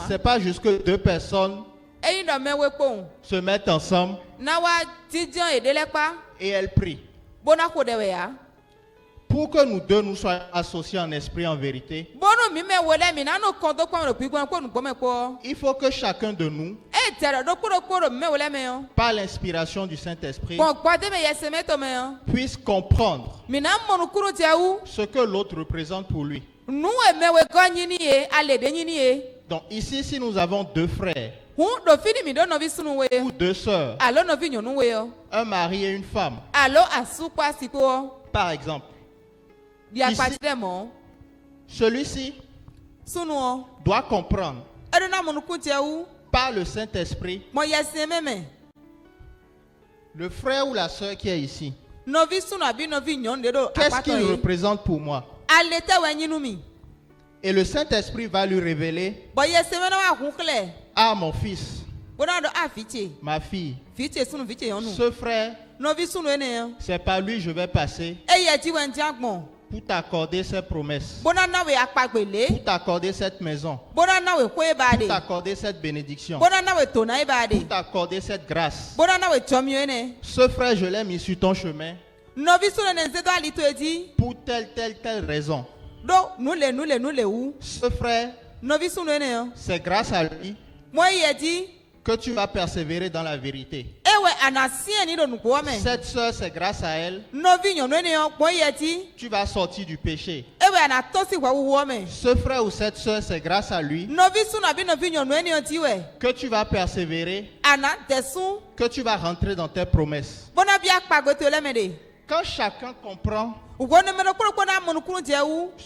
n'est pas juste que 2 personnes se mettent ensemble et elles prient. Pour que nous deux nous soyons associés en esprit et en vérité, il faut que chacun de nous, par l'inspiration du Saint-Esprit, puisse comprendre ce que l'autre représente pour lui. Donc ici, si nous avons 2 frères ou 2 sœurs, un mari et une femme, par exemple, ici, celui-ci doit comprendre par le Saint-Esprit le frère ou la sœur qui est ici. Qu'est-ce qu'il représente pour moi? Et le Saint-Esprit va lui révéler: ah, mon fils, ma fille, ce frère, c'est par lui que je vais passer pour t'accorder ces promesses, pour t'accorder cette maison, pour t'accorder cette bénédiction, pour t'accorder cette grâce. Ce frère, je l'ai mis sur ton chemin pour telle raison. Ce frère, c'est grâce à lui que tu vas persévérer dans la vérité. Cette soeur, c'est grâce à elle tu vas sortir du péché. Ce frère ou cette soeur, c'est grâce à lui que tu vas persévérer, que tu vas rentrer dans tes promesses. Quand chacun comprend ce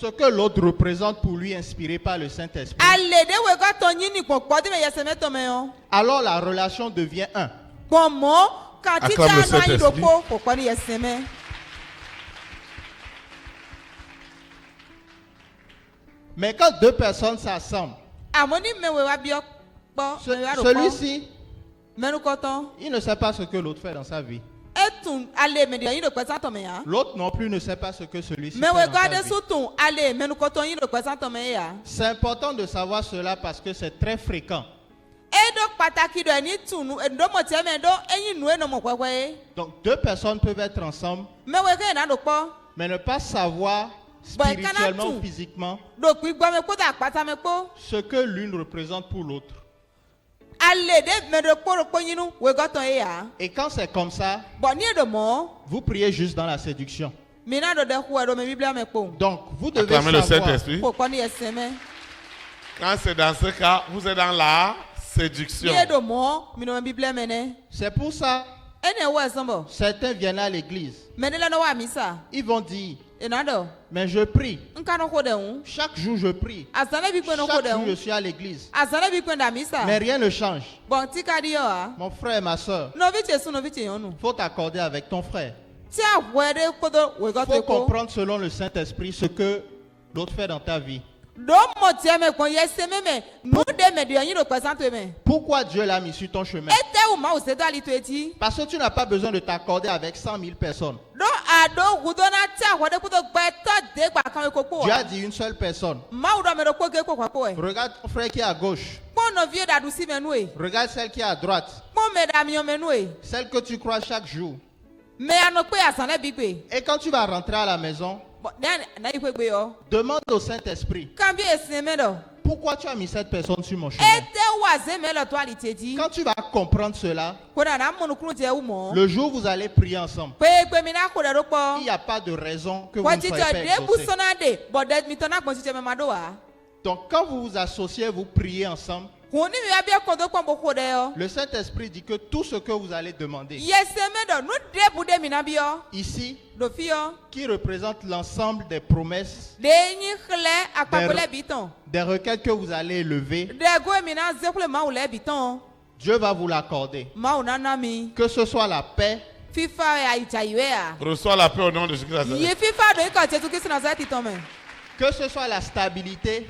que l'autre représente pour lui, inspiré par le Saint-Esprit, alors la relation devient un. Acclame le Saint-Esprit. Mais quand 2 personnes s'assemblent, celui-ci, il ne sait pas ce que l'autre fait dans sa vie. L'autre non plus ne sait pas ce que celui-ci fait dans sa vie. C'est important de savoir cela parce que c'est très fréquent. Donc 2 personnes peuvent être ensemble, mais ne pas savoir spirituellement ou physiquement ce que l'une représente pour l'autre. Et quand c'est comme ça, vous priez juste dans la séduction. Donc, vous devez acclamez le savoir. Saint-Esprit. Quand c'est dans ce cas, vous êtes dans la séduction. C'est pour ça, certains viennent à l'église. Ils vont dire, mais je prie. Chaque jour je prie. Chaque jour je suis à l'église. Mais rien ne change. Mon frère et ma soeur, il faut t'accorder avec ton frère. Il faut comprendre selon le Saint-Esprit ce que l'autre fait dans ta vie. Pourquoi Dieu l'a mis sur ton chemin? Parce que tu n'as pas besoin de t'accorder avec 100 000 personnes. Dieu a dit une seule personne. Regarde ton frère qui est à gauche. Regarde celle qui est à droite. Celle que tu crois chaque jour. Et quand tu vas rentrer à la maison, demande au Saint-Esprit, pourquoi tu as mis cette personne sur mon chemin? Quand tu vas comprendre cela, le jour où vous allez prier ensemble, il n'y a pas de raison que vous ne soyez pas exaucés. Donc quand vous vous associez, vous priez ensemble, le Saint-Esprit dit que tout ce que vous allez demander ici, qui représente l'ensemble des promesses, des requêtes que vous allez élever, Dieu va vous l'accorder. Que ce soit la paix, reçois la paix au nom de Jésus-Christ. que ce soit la stabilité,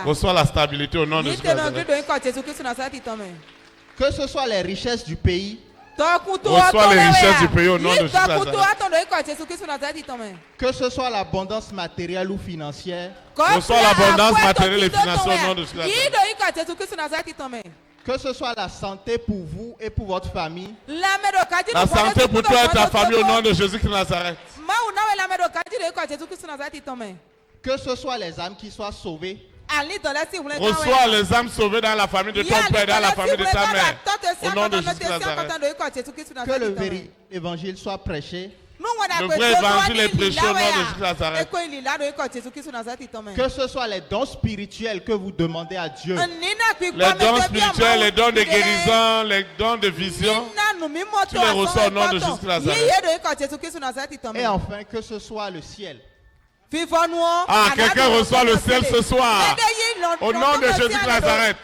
reçois la stabilité au nom de Jésus-Christ. que ce soit les richesses du pays, reçois les richesses du pays au nom de Jésus-Christ. que ce soit l'abondance matérielle ou financière, reçois l'abondance matérielle et financière au nom de Jésus-Christ. que ce soit la santé pour vous et pour votre famille, La santé pour toi et ta famille au nom de Jésus-Christ de Nazareth. que ce soit les âmes qui soient sauvées, Reçois les âmes sauvées dans la famille de ton père, dans la famille de ta mère. Au nom de Jésus-Christ de Nazareth. que le vrai évangile soit prêché, Le vrai évangile est prêché au nom de Jésus de Nazareth. que ce soit les dons spirituels que vous demandez à Dieu, Les dons spirituels, les dons de guérison, les dons de vision, tu les reçois au nom de Jésus de Nazareth. et enfin que ce soit le ciel. Ah, quelqu'un reçoit le ciel ce soir. Au nom de Jésus de Nazareth.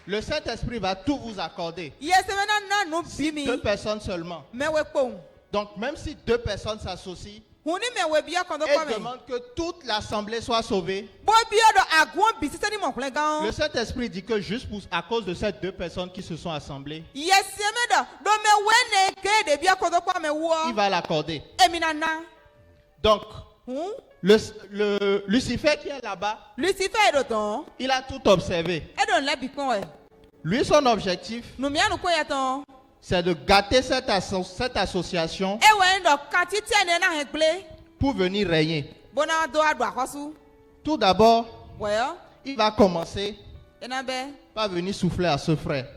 Le Saint-Esprit va tout vous accorder. 2 personnes seulement. Donc même si 2 personnes s'associent et demandent que toute l'assemblée soit sauvée, le Saint-Esprit dit que juste à cause de ces 2 personnes qui se sont assemblées, il va l'accorder. Donc, le Lucifer qui est là-bas, il a tout observé. Lui, son objectif, c'est de gâter cette association pour venir régner. Tout d'abord, il va commencer par venir souffler à ce frère.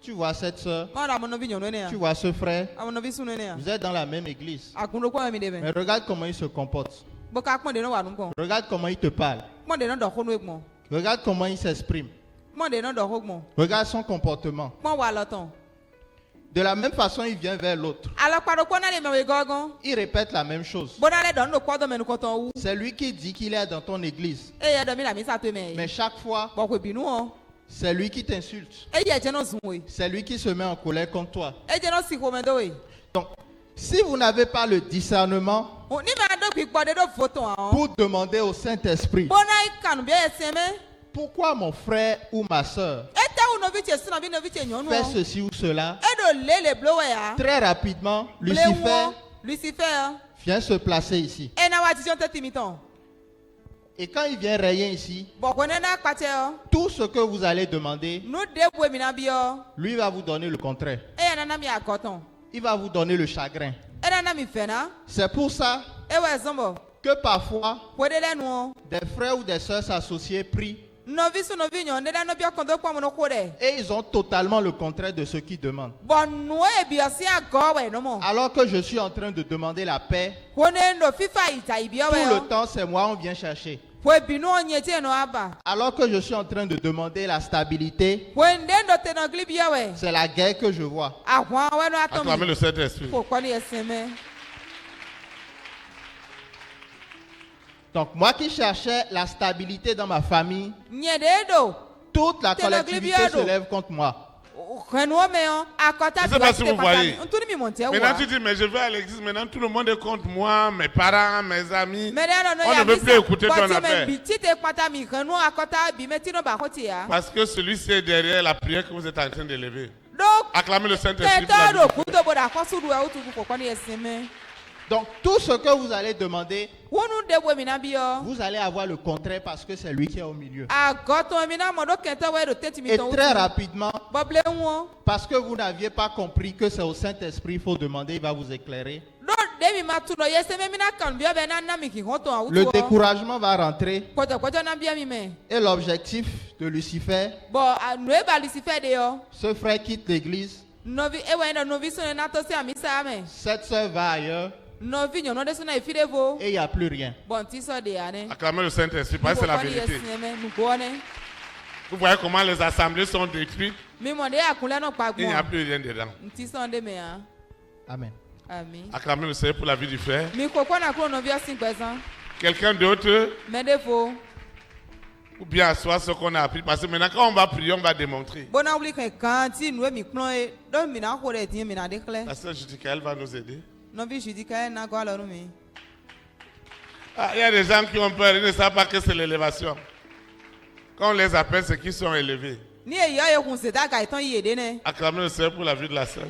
Tu vois cette soeur, tu vois ce frère, vous êtes dans la même église. Mais regarde comment il se comporte. Regarde comment il te parle. Regarde comment il s'exprime. Regarde son comportement. De la même façon, il vient vers l'autre. Il répète la même chose. C'est lui qui dit qu'il est dans ton église. Mais chaque fois, c'est lui qui t'insulte. C'est lui qui se met en colère contre toi. Donc, si vous n'avez pas le discernement pour demander au Saint-Esprit, pourquoi mon frère ou ma soeur fait ceci ou cela, très rapidement, Lucifer vient se placer ici. Et quand il vient rayer ici, tout ce que vous allez demander, lui va vous donner le contraire. Il va vous donner le chagrin. C'est pour ça que parfois, des frères ou des sœurs s'associent prient Et ils ont totalement le contraire de ce qu'ils demandent. Alors que je suis en train de demander la paix, tout le temps c'est moi on vient chercher. Alors que je suis en train de demander la stabilité, c'est la guerre que je vois. Acclamez le Saint-Esprit. Donc moi qui cherchais la stabilité dans ma famille, toute la collectivité se lève contre moi. Je ne sais pas si vous voyez. Maintenant tu dis, mais je vais à l'église, maintenant tout le monde est contre moi, mes parents, mes amis. On ne veut plus écouter ton affaire. Parce que celui-ci est derrière la prière que vous êtes en train d'élever. Acclamez le Saint-Esprit. Donc tout ce que vous allez demander, vous allez avoir le contraire parce que c'est lui qui est au milieu. Et très rapidement, parce que vous n'aviez pas compris que c'est au Saint-Esprit qu'il faut demander, il va vous éclairer. Le découragement va rentrer. Et l'objectif de Lucifer, ce frère quitte l'église, cette sœur va ailleurs. Et il n'y a plus rien. Acclamez le Saint-Esprit, parce que c'est la vérité. Vous voyez comment les assemblées sont détruites. Il n'y a plus rien dedans. Amen. Acclamez le Seigneur pour la vie du frère. Quelqu'un d'autre? Ou bien asseoir ce qu'on a appris. Parce que maintenant quand on va prier, on va démontrer. La sœur Judica, elle va nous aider. Ah, il y a des gens qui ont peur, ils ne savent pas que c'est l'élévation. Quand on les appelle, c'est qu'ils sont élevés. Acclamez le Seigneur pour la vie de la sœur.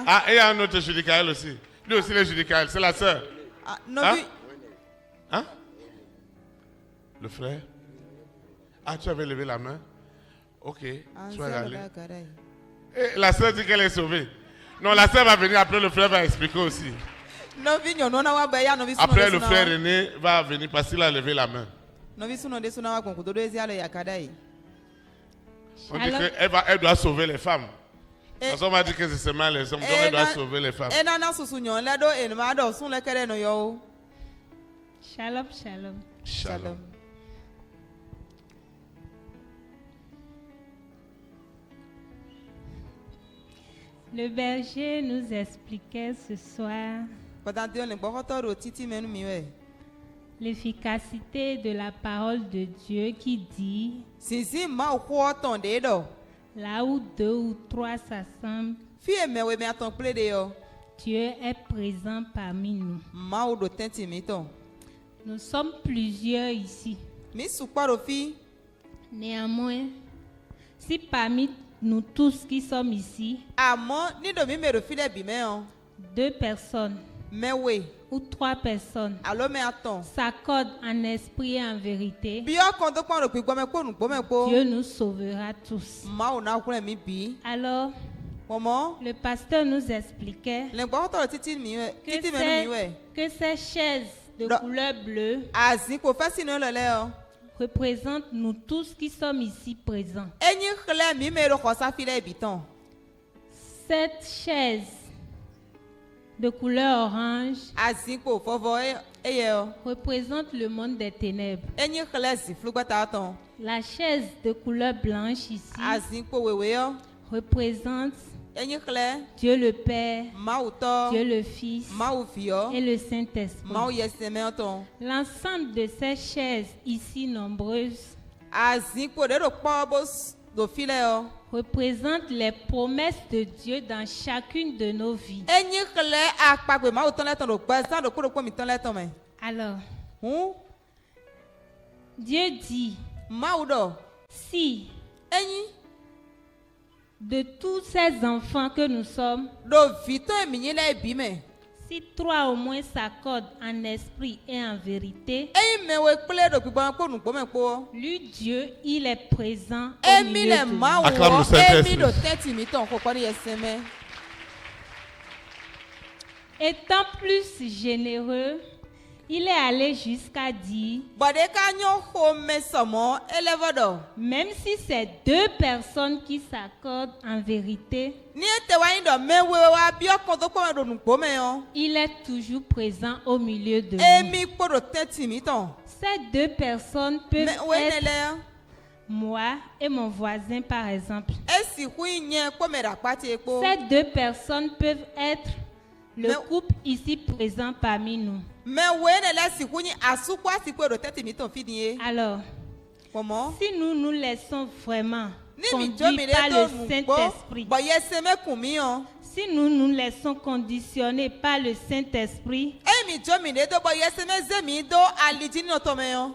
Ah, et il y a un autre Judicaël aussi. Lui aussi, le Judicaël, c'est la sœur. Hein? Le frère? Ah, tu avais levé la main? Ok, tu vas y aller. Et la sœur dit qu'elle est sauvée. Non, la sœur va venir après, le frère va expliquer aussi. Après, le frère René va venir parce qu'il a levé la main. On dit qu'elle doit sauver les femmes. Parce qu'on va dire que c'est seulement les hommes, donc elle doit sauver les femmes. Shalom, shalom. Shalom. Le berger nous expliquait ce soir l'efficacité de la parole de Dieu qui dit là où 2 ou 3 s'assemblent, Dieu est présent parmi nous. Nous sommes plusieurs ici. Néanmoins, si parmi nous tous qui sommes ici, 2 personnes ou 3 personnes s'accordent en esprit et en vérité, Dieu nous sauvera tous. Alors, le pasteur nous expliquait que ces chaises de couleur bleue représentent nous tous qui sommes ici présents. Cette chaise de couleur orange représente le monde des ténèbres. La chaise de couleur blanche ici représente Dieu le Père, Dieu le Fils et le Saint-Esprit. L'ensemble de ces chaises ici nombreuses représente les promesses de Dieu dans chacune de nos vies. Alors, Dieu dit, si de tous ces enfants que nous sommes, si 3 au moins s'accordent en esprit et en vérité, lui Dieu, il est présent au milieu de nous. Acclame le Saint-Esprit. Étant plus généreux Il est allé jusqu'à dire, même si c'est deux personnes qui s'accordent en vérité, il est toujours présent au milieu de nous. Ces deux personnes peuvent être moi et mon voisin, par exemple. Ces deux personnes peuvent être le couple ici présent parmi nous. Alors, si nous nous laissons vraiment conduire par le Saint-Esprit, si nous nous laissons conditionner par le Saint-Esprit,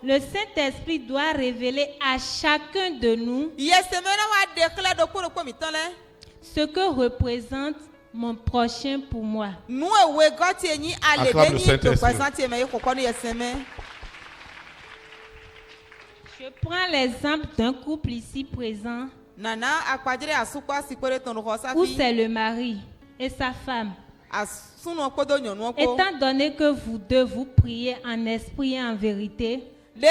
le Saint-Esprit doit révéler à chacun de nous ce que représente mon prochain pour moi. Acclame le Saint-Esprit. Je prends l'exemple d'un couple ici présent où c'est le mari et sa femme. Étant donné que vous deux vous priez en esprit et en vérité, le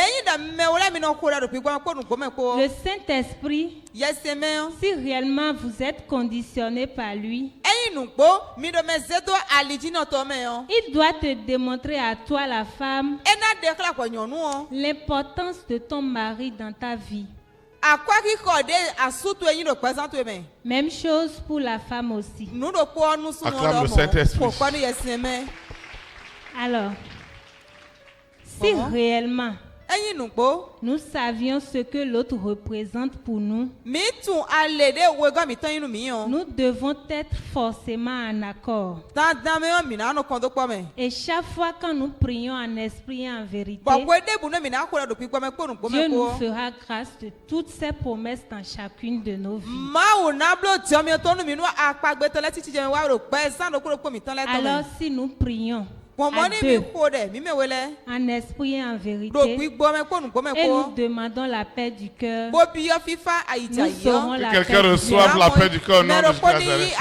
Saint-Esprit, si réellement vous êtes conditionné par lui, il doit te démontrer à toi, la femme, l'importance de ton mari dans ta vie. Même chose pour la femme aussi. Acclame le Saint-Esprit. Alors, si réellement nous savions ce que l'autre représente pour nous, nous devons être forcément en accord. Et chaque fois quand nous prions en esprit et en vérité, Dieu nous fera grâce de toutes ses promesses dans chacune de nos vies. Alors si nous prions à deux, en esprit et en vérité, et nous demandons la paix du cœur, nous aurons la paix. Quelqu'un reçoive la paix du cœur au nom de Jésus.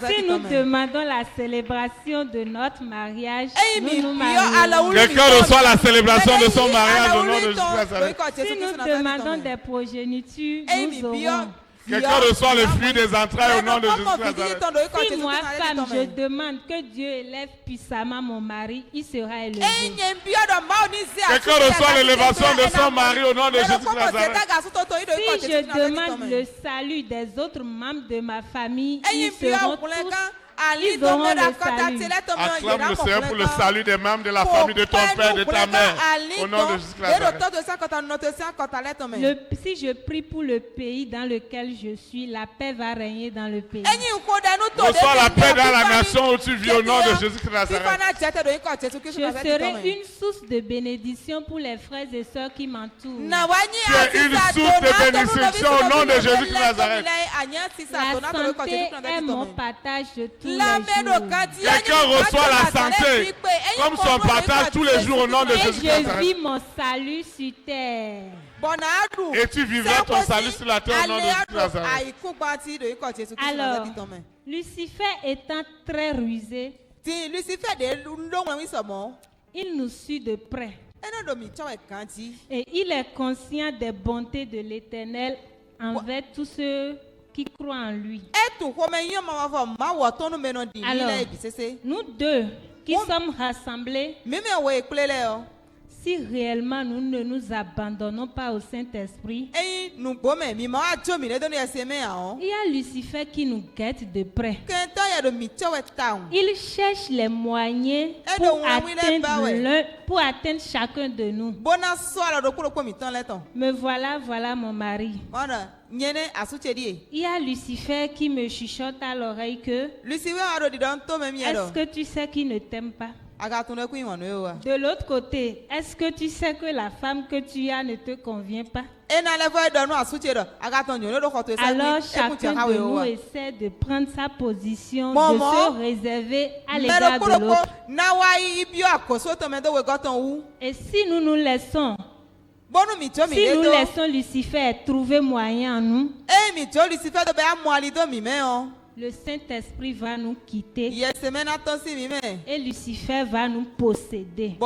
Si nous demandons la célébration de notre mariage, nous nous marierons. Quelqu'un reçoit la célébration de son mariage au nom de Jésus. Si nous demandons des progénitures, nous aurons. Quelqu'un reçoit le fruit des entrailles au nom de Jésus. Si moi, femme, je demande que Dieu élève puissamment mon mari, il sera élevé. Quelqu'un reçoit l'élévation de son mari au nom de Jésus. Si je demande le salut des autres membres de ma famille, ils seront tous. Ils auront le salut. Acclame le Seigneur pour le salut des membres de la famille de ton père, de ta mère, au nom de Jésus. Si je prie pour le pays dans lequel je suis, la paix va régner dans le pays. Reçois la paix dans la nation où tu vis au nom de Jésus. Je serai une source de bénédiction pour les frères et sœurs qui m'entourent. Tu es une source de bénédiction au nom de Jésus. La santé est mon partage de tous les jours. Quelqu'un reçoit la santé comme son partage tous les jours au nom de Jésus. Et je vis mon salut sur terre. Et tu vivras ton salut sur la terre au nom de Jésus. Alors, Lucifer étant très rusé, il nous suit de près. Et il est conscient des bontés de l'Éternel envers tous ceux qui croient en lui. Alors, nous deux qui sommes rassemblés, si réellement nous ne nous abandonnons pas au Saint-Esprit, il y a Lucifer qui nous guette de près. Il cherche les moyens pour atteindre chacun de nous. Me voilà mon mari. Il y a Lucifer qui me chuchote à l'oreille que est-ce que tu sais qu'il ne t'aime pas? De l'autre côté, est-ce que tu sais que la femme que tu as ne te convient pas? Alors chacun de nous essaie de prendre sa position, de se réserver à l'égard de l'autre. Et si nous nous laissons Lucifer trouver moyen en nous, le Saint-Esprit va nous quitter et Lucifer va nous posséder.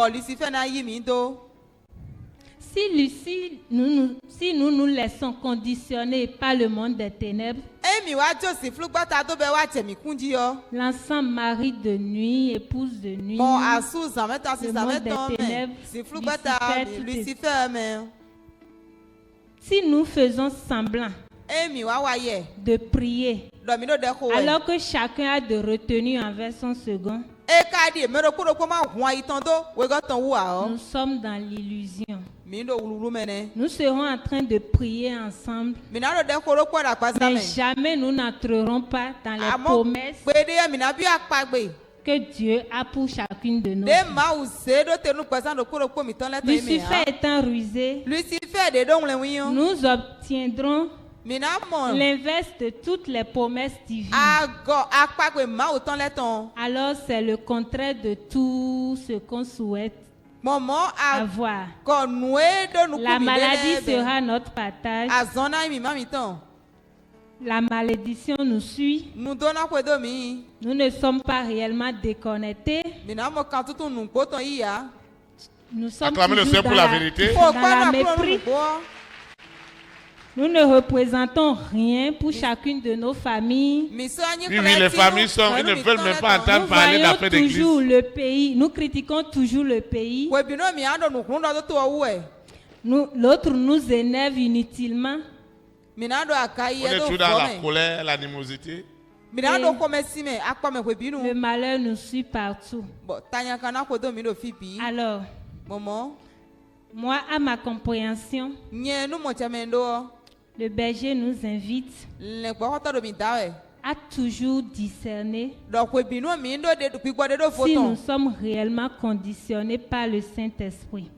Si nous nous laissons conditionner par le monde des ténèbres, l'ensemble mari de nuit, épouse de nuit, le monde des ténèbres, Lucifer, si nous faisons semblant de prier, alors que chacun a de retenue envers son second, nous sommes dans l'illusion. Nous serons en train de prier ensemble, mais jamais nous n'entrerons pas dans les promesses que Dieu a pour chacune de nous. Lucifer étant rusé, nous obtiendrons l'inverse de toutes les promesses divines. Alors c'est le contraire de tout ce qu'on souhaite avoir. La maladie sera notre partage. La malédiction nous suit. Nous ne sommes pas réellement déconnectés. Nous sommes toujours dans la mépris. Nous ne représentons rien pour chacune de nos familles. Oui, les familles ils ne veulent même pas entendre parler d'affaires d'église. Le pays. Nous critiquons toujours le pays. L'autre nous énerve inutilement. On est toujours dans la colère, l'animosité. Le malheur nous suit partout. Alors, moi, à ma compréhension, le berger nous invite à toujours discerner si nous sommes réellement conditionnés par le Saint-Esprit.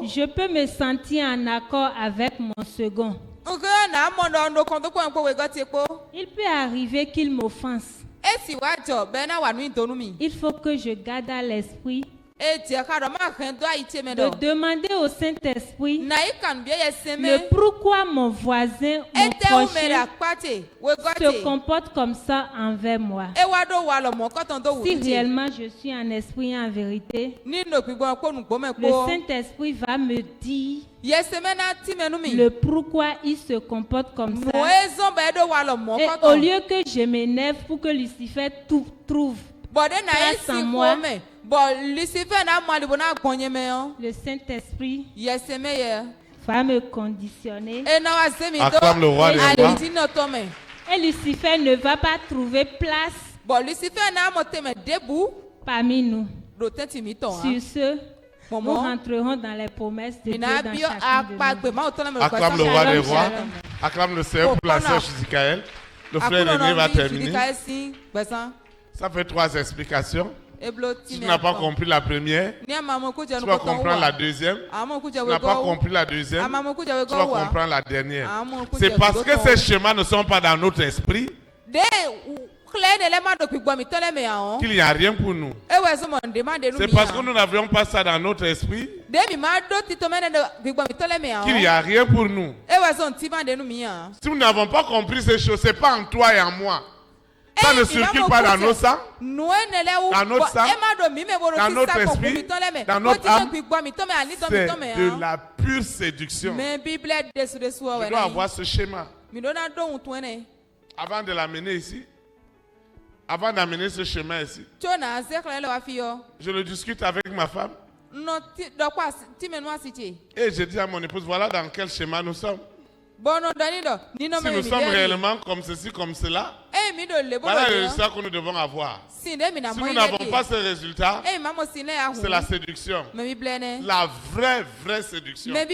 Je peux me sentir en accord avec mon second. Il peut arriver qu'il m'offense. Il faut que je garde à l'esprit de demander au Saint-Esprit le pourquoi mon voisin, mon prochain se comporte comme ça envers moi. Si réellement je suis en esprit et en vérité, le Saint-Esprit va me dire le pourquoi il se comporte comme ça. Et au lieu que je m'énerve pour que Lucifer trouve place en moi, le Saint-Esprit va me conditionner. Acclame le roi des rois. Et Lucifer ne va pas trouver place parmi nous. Sur ce, nous rentrerons dans les promesses de Dieu dans chacun de nous. Acclame le roi des rois. Acclame le Seigneur pour la sœur Chizikaël. Le frère René va terminer. Ça fait 3 explications. Si tu n'as pas compris la première, tu vas comprendre la deuxième. Si tu n'as pas compris la deuxième, tu vas comprendre la dernière. C'est parce que ces schémas ne sont pas dans notre esprit qu'il n'y a rien pour nous. C'est parce que nous n'avions pas ça dans notre esprit qu'il n'y a rien pour nous. Si nous n'avons pas compris ces choses, ce n'est pas en toi et en moi. Ça ne circule pas dans nos sangs, dans notre sang, dans notre esprit, dans notre âme. C'est de la pure séduction. Je dois avoir ce schéma. Avant de l'amener ici, avant d'amener ce schéma ici, je le discute avec ma femme. Et je dis à mon épouse, voilà dans quel schéma nous sommes. Si nous sommes réellement comme ceci, comme cela, voilà le résultat que nous devons avoir. Si nous n'avons pas ce résultat, c'est la séduction. La vraie séduction. Et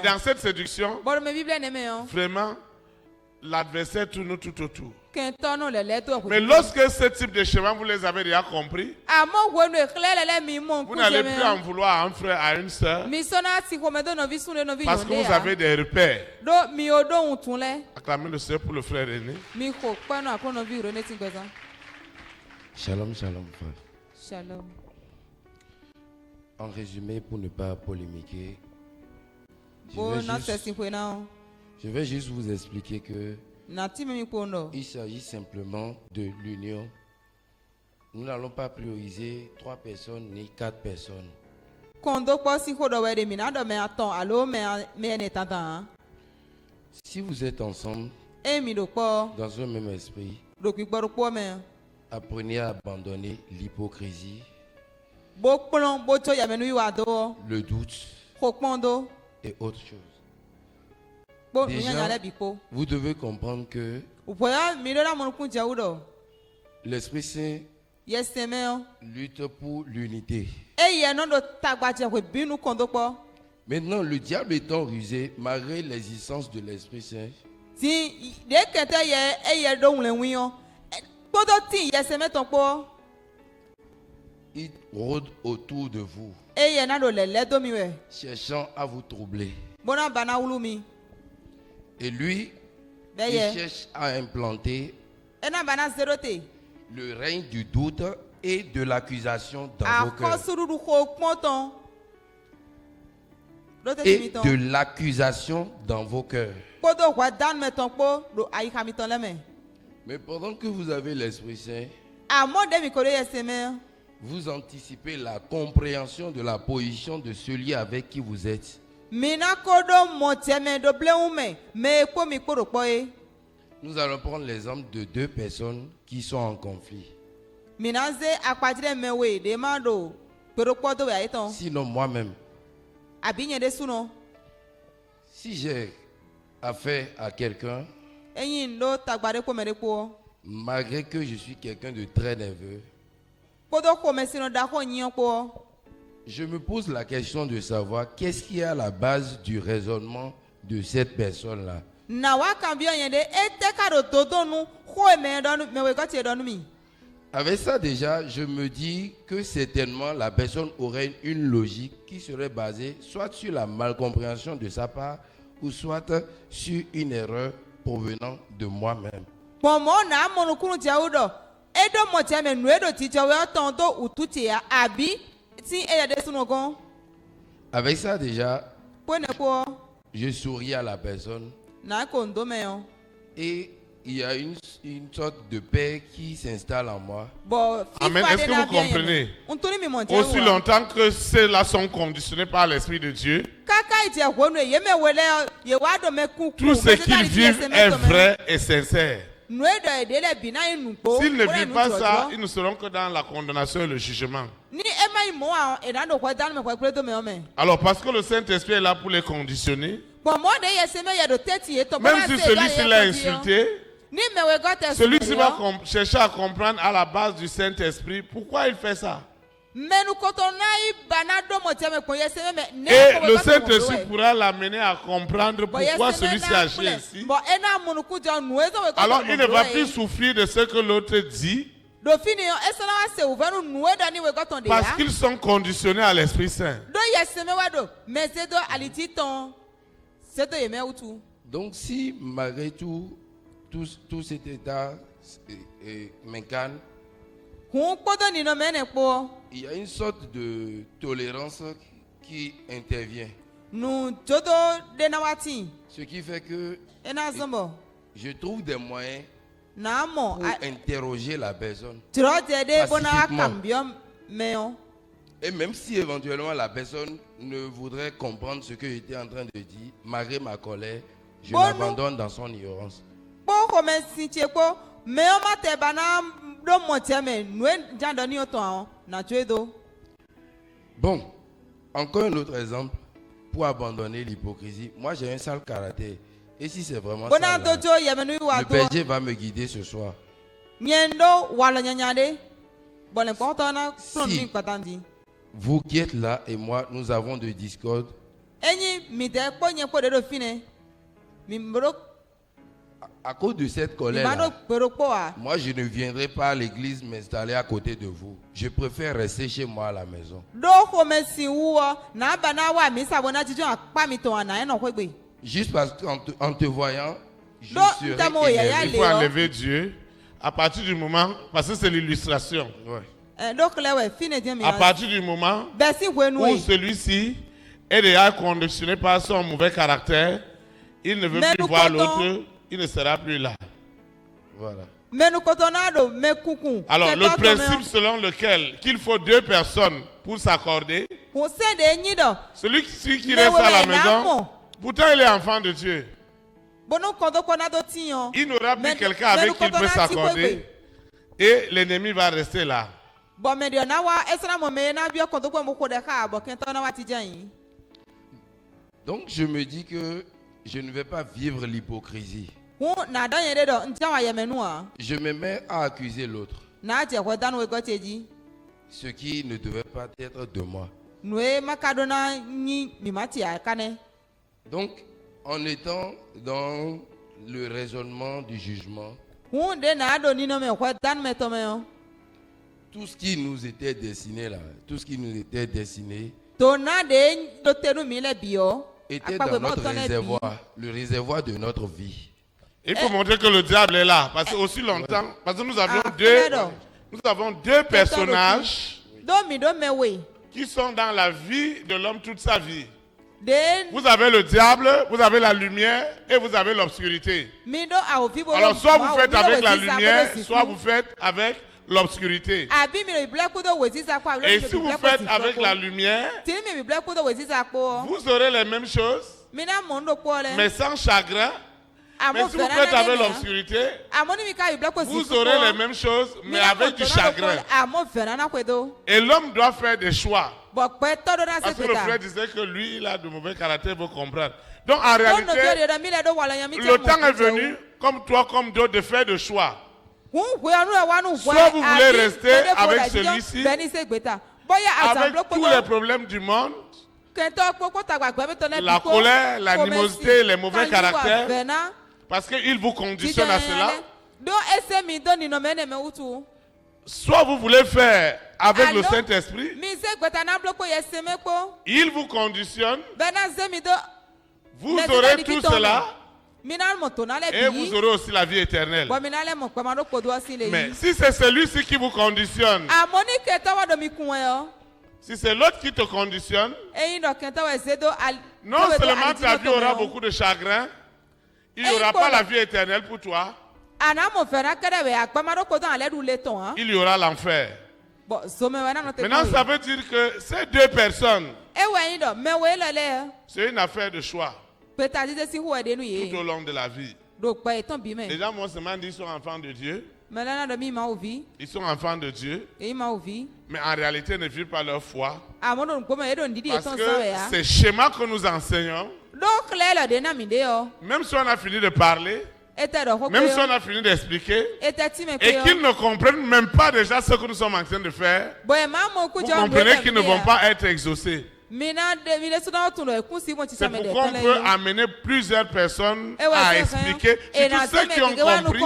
dans cette séduction, vraiment, l'adversaire tourne tout autour. Mais lorsque ce type de schéma, vous les avez déjà compris, vous n'allez plus en vouloir à un frère, à une sœur, parce que vous avez des repères. Acclamez le Seigneur pour le frère aîné. Shalom, shalom, frère. Shalom. En résumé, pour ne pas polémiquer, Je vais juste vous expliquer que il s'agit simplement de l'union. Nous n'allons pas prioriser 3 personnes ni 4 personnes. Si vous êtes ensemble dans un même esprit, apprenez à abandonner l'hypocrisie, le doute et autres choses. Déjà, vous devez comprendre que l'Esprit Saint lutte pour l'unité. Maintenant, le diable étant rusé, malgré l'existence de l'Esprit Saint, il rôde autour de vous, cherchant à vous troubler. Et lui, il cherche à implanter le règne du doute et de l'accusation dans vos cœurs. Et de l'accusation dans vos cœurs. Mais pendant que vous avez l'Esprit Saint, vous anticipez la compréhension de la position de celui avec qui vous êtes. Nous allons prendre l'exemple de 2 personnes qui sont en conflit. Sinon moi-même, si j'ai affaire à quelqu'un, malgré que je suis quelqu'un de très nerveux, je me pose la question de savoir qu'est-ce qui est à la base du raisonnement de cette personne-là. Avec ça déjà, je me dis que certainement la personne aurait une logique qui serait basée soit sur la malcompréhension de sa part ou soit sur une erreur provenant de moi-même. Avec ça déjà, je souris à la personne et il y a une sorte de paix qui s'installe en moi. Amen. Est-ce que vous comprenez? Aussi longtemps que ceux-là sont conditionnés par l'Esprit de Dieu, tout ce qu'ils vivent est vrai et sincère. S'ils ne vivent pas ça, ils ne seront que dans la condamnation et le jugement. Alors, parce que le Saint-Esprit est là pour les conditionner, même si celui-ci l'a insulté, celui-ci va chercher à comprendre à la base du Saint-Esprit pourquoi il fait ça. Et le Saint-Esprit pourra l'amener à comprendre pourquoi celui-ci agit ainsi. Alors il ne va plus souffrir de ce que l'autre dit, parce qu'ils sont conditionnés à l'Esprit Saint. Donc si malgré tout cet état m'incarne, il y a une sorte de tolérance qui intervient. Ce qui fait que je trouve des moyens pour interroger la personne pacifiquement. Et même si éventuellement la personne ne voudrait comprendre ce que j'étais en train de dire, malgré ma colère, je l'abandonne dans son ignorance. Bon, encore un autre exemple pour abandonner l'hypocrisie. Moi, j'ai un sale caractère. Et si c'est vraiment ça, là, le berger va me guider ce soir. Si vous qui êtes là et moi, nous avons de discorde, à cause de cette colère, moi je ne viendrai pas à l'église m'installer à côté de vous. Je préfère rester chez moi à la maison. Juste parce qu'en te voyant, je serai énervé. Il faut enlever Dieu à partir du moment, parce que c'est l'illustration. Ouais. À partir du moment où celui-ci est déjà conditionné par son mauvais caractère, il ne veut plus voir l'autre, il ne sera plus là. Voilà. Alors, le principe selon lequel qu'il faut 2 personnes pour s'accorder, celui qui reste à la maison, pourtant il est enfant de Dieu. Il n'aura plus quelqu'un avec qui il peut s'accorder et l'ennemi va rester là. Donc je me dis que je ne vais pas vivre l'hypocrisie. Je me mets à accuser l'autre. Ce qui ne devait pas être de moi. Donc, en étant dans le raisonnement du jugement, tout ce qui nous était destiné là, tout ce qui nous était destiné était dans notre réservoir, le réservoir de notre vie. Il faut montrer que le diable est là, parce que aussi longtemps, parce que nous avons deux personnages qui sont dans la vie de l'homme toute sa vie. Vous avez le diable, vous avez la lumière et vous avez l'obscurité. Alors soit vous faites avec la lumière, soit vous faites avec l'obscurité. Et si vous faites avec la lumière, vous aurez les mêmes choses, mais sans chagrin. Mais si vous faites avec l'obscurité, vous aurez les mêmes choses, mais avec du chagrin. Et l'homme doit faire des choix. Parce que le frère disait que lui, il a de mauvais caractère, il faut comprendre. Donc en réalité, le temps est venu, comme toi, comme d'autres, de faire des choix. Soit vous voulez rester avec celui-ci, avec tous les problèmes du monde, la colère, l'animosité, les mauvais caractères, parce qu'il vous conditionne à cela. Soit vous voulez faire avec le Saint-Esprit, il vous conditionne, vous aurez tout cela, et vous aurez aussi la vie éternelle. Mais si c'est celui-ci qui vous conditionne, si c'est l'autre qui te conditionne, non seulement ta vie aura beaucoup de chagrin, il n'y aura pas la vie éternelle pour toi, il y aura l'enfer. Maintenant, ça veut dire que ces 2 personnes, c'est une affaire de choix tout au long de la vie. Les gens m'ont seulement dit qu'ils sont enfants de Dieu. Ils sont enfants de Dieu, mais en réalité ils ne vivent pas leur foi. Parce que ces schémas que nous enseignons, même si on a fini de parler, même si on a fini d'expliquer, et qu'ils ne comprennent même pas déjà ce que nous sommes en train de faire, vous comprenez qu'ils ne vont pas être exaucés. C'est pourquoi on peut amener plusieurs personnes à expliquer, surtout ceux qui ont compris,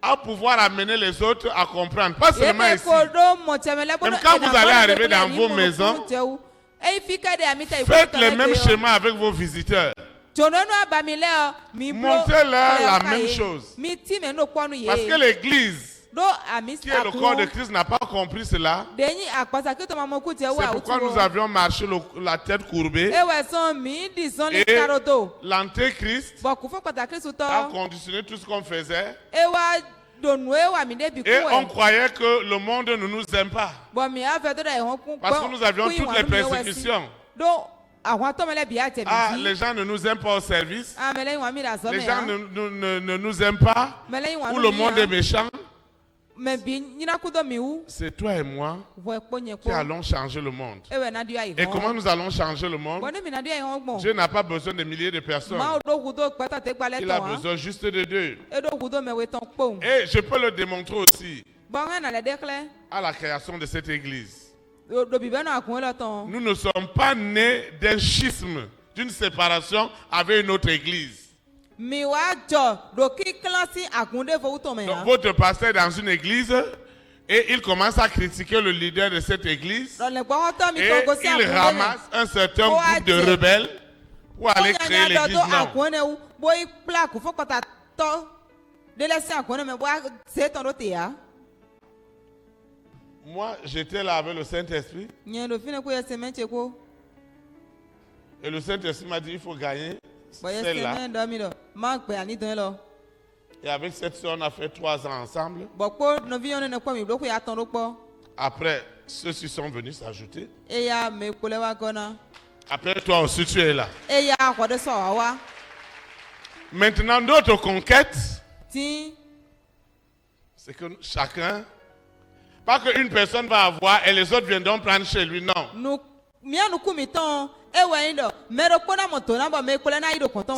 à pouvoir amener les autres à comprendre. Pas seulement ici. Même quand vous allez arriver dans vos maisons, faites les mêmes schémas avec vos visiteurs. Montrez-leur la même chose. Parce que l'Église, qui est le corps de Christ, n'a pas compris cela. C'est pourquoi nous avions marché la tête courbée. Et l'antéchrist a conditionné tout ce qu'on faisait. Et on croyait que le monde ne nous aime pas. Parce que nous avions toutes les persécutions. Les gens ne nous aiment pas au service. Les gens ne nous aiment pas. Ou le monde est méchant. C'est toi et moi qui allons changer le monde. Et comment nous allons changer le monde? Dieu n'a pas besoin de milliers de personnes. Il a besoin juste de 2. Et je peux le démontrer aussi à la création de cette église. Nous ne sommes pas nés d'un schisme, d'une séparation avec une autre église. Donc, votre pasteur est dans une église et il commence à critiquer le leader de cette église et il ramasse un certain groupe de rebelles pour aller créer l'église. Moi, j'étais là avec le Saint-Esprit et le Saint-Esprit m'a dit il faut gagner celle-là. Et avec cette soeur, on a fait 3 ans ensemble. Après, ceux-ci sont venus s'ajouter. Après, toi aussi, tu es là. Maintenant, d'autres conquêtes, c'est que chacun, pas qu'une personne va avoir et les autres viendront prendre chez lui, non.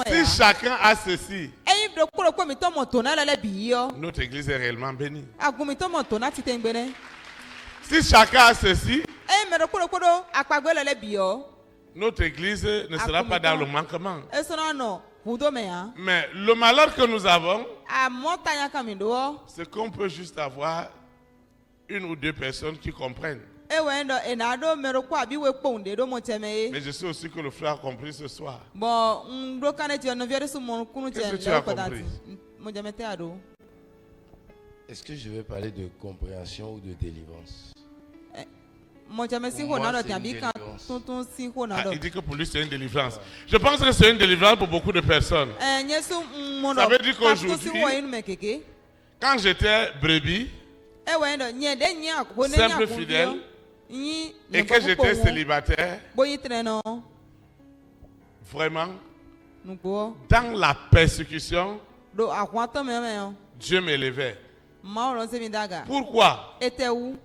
Si chacun a ceci, notre église est réellement bénie. Si chacun a ceci, notre église ne sera pas dans le manquement. Mais le malheur que nous avons, c'est qu'on peut juste avoir 1 ou 2 personnes qui comprennent. Mais je sais aussi que le frère a compris ce soir. Qu'est-ce que tu as compris? Est-ce que je vais parler de compréhension ou de délivrance? Il dit que pour lui c'est une délivrance. Je pense que c'est une délivrance pour beaucoup de personnes. Ça veut dire qu'aujourd'hui, quand j'étais brebis, simple fidèle, et que j'étais célibataire, vraiment, dans la persécution, Dieu m'élevait. Pourquoi?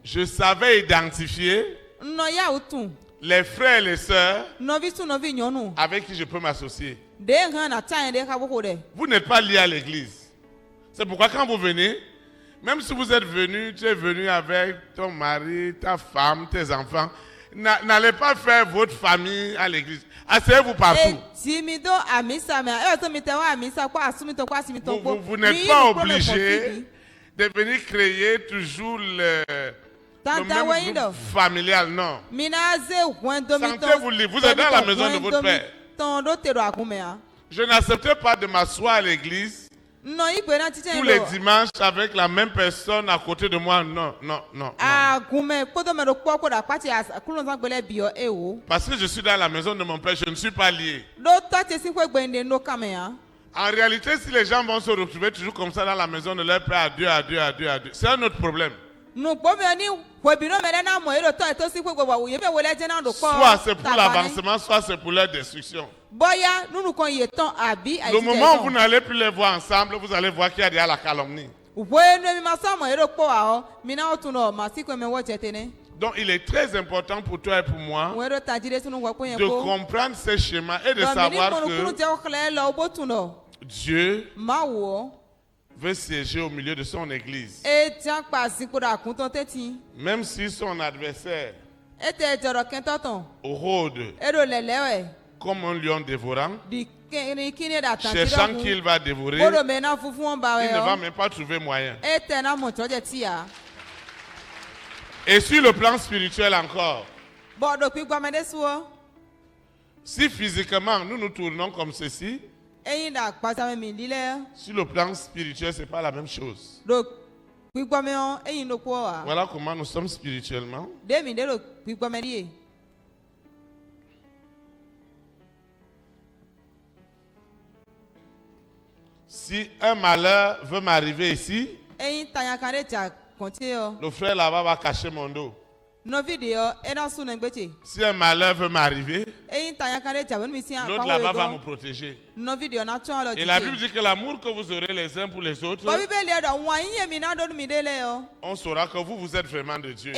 Je savais identifier les frères et les sœurs avec qui je peux m'associer. Vous n'êtes pas liés à l'église. C'est pourquoi quand vous venez, même si vous êtes venu, tu es venu avec ton mari, ta femme, tes enfants, n'allez pas faire votre famille à l'église. Asseyez-vous partout. Vous n'êtes pas obligé de venir créer toujours le même groupe familial, non. Sentez-vous libre. Vous êtes dans la maison de votre père. Je n'accepte pas de m'asseoir à l'église tous les dimanches avec la même personne à côté de moi. Non, non, non. Parce que je suis dans la maison de mon père, je ne suis pas lié. En réalité, si les gens vont se retrouver toujours comme ça dans la maison de leur père, à Dieu, c'est un autre problème. Soit c'est pour l'avancement, soit c'est pour leur destruction. Le moment où vous n'allez plus les voir ensemble, vous allez voir qu'il y a déjà la calomnie. Donc il est très important pour toi et pour moi de comprendre ces schémas et de savoir que Dieu veut siéger au milieu de son église. Même si son adversaire rôde comme un lion dévorant, cherchant qu'il va dévorer, il ne va même pas trouver moyen. Et sur le plan spirituel encore, si physiquement nous nous tournons comme ceci, sur le plan spirituel, ce n'est pas la même chose. Voilà comment nous sommes spirituellement. Si un malheur veut m'arriver ici, le frère là-bas va cacher mon dos. Si un malheur veut m'arriver, l'autre là-bas va me protéger. Et la Bible dit que l'amour que vous aurez les uns pour les autres, on saura que vous êtes vraiment de Dieu.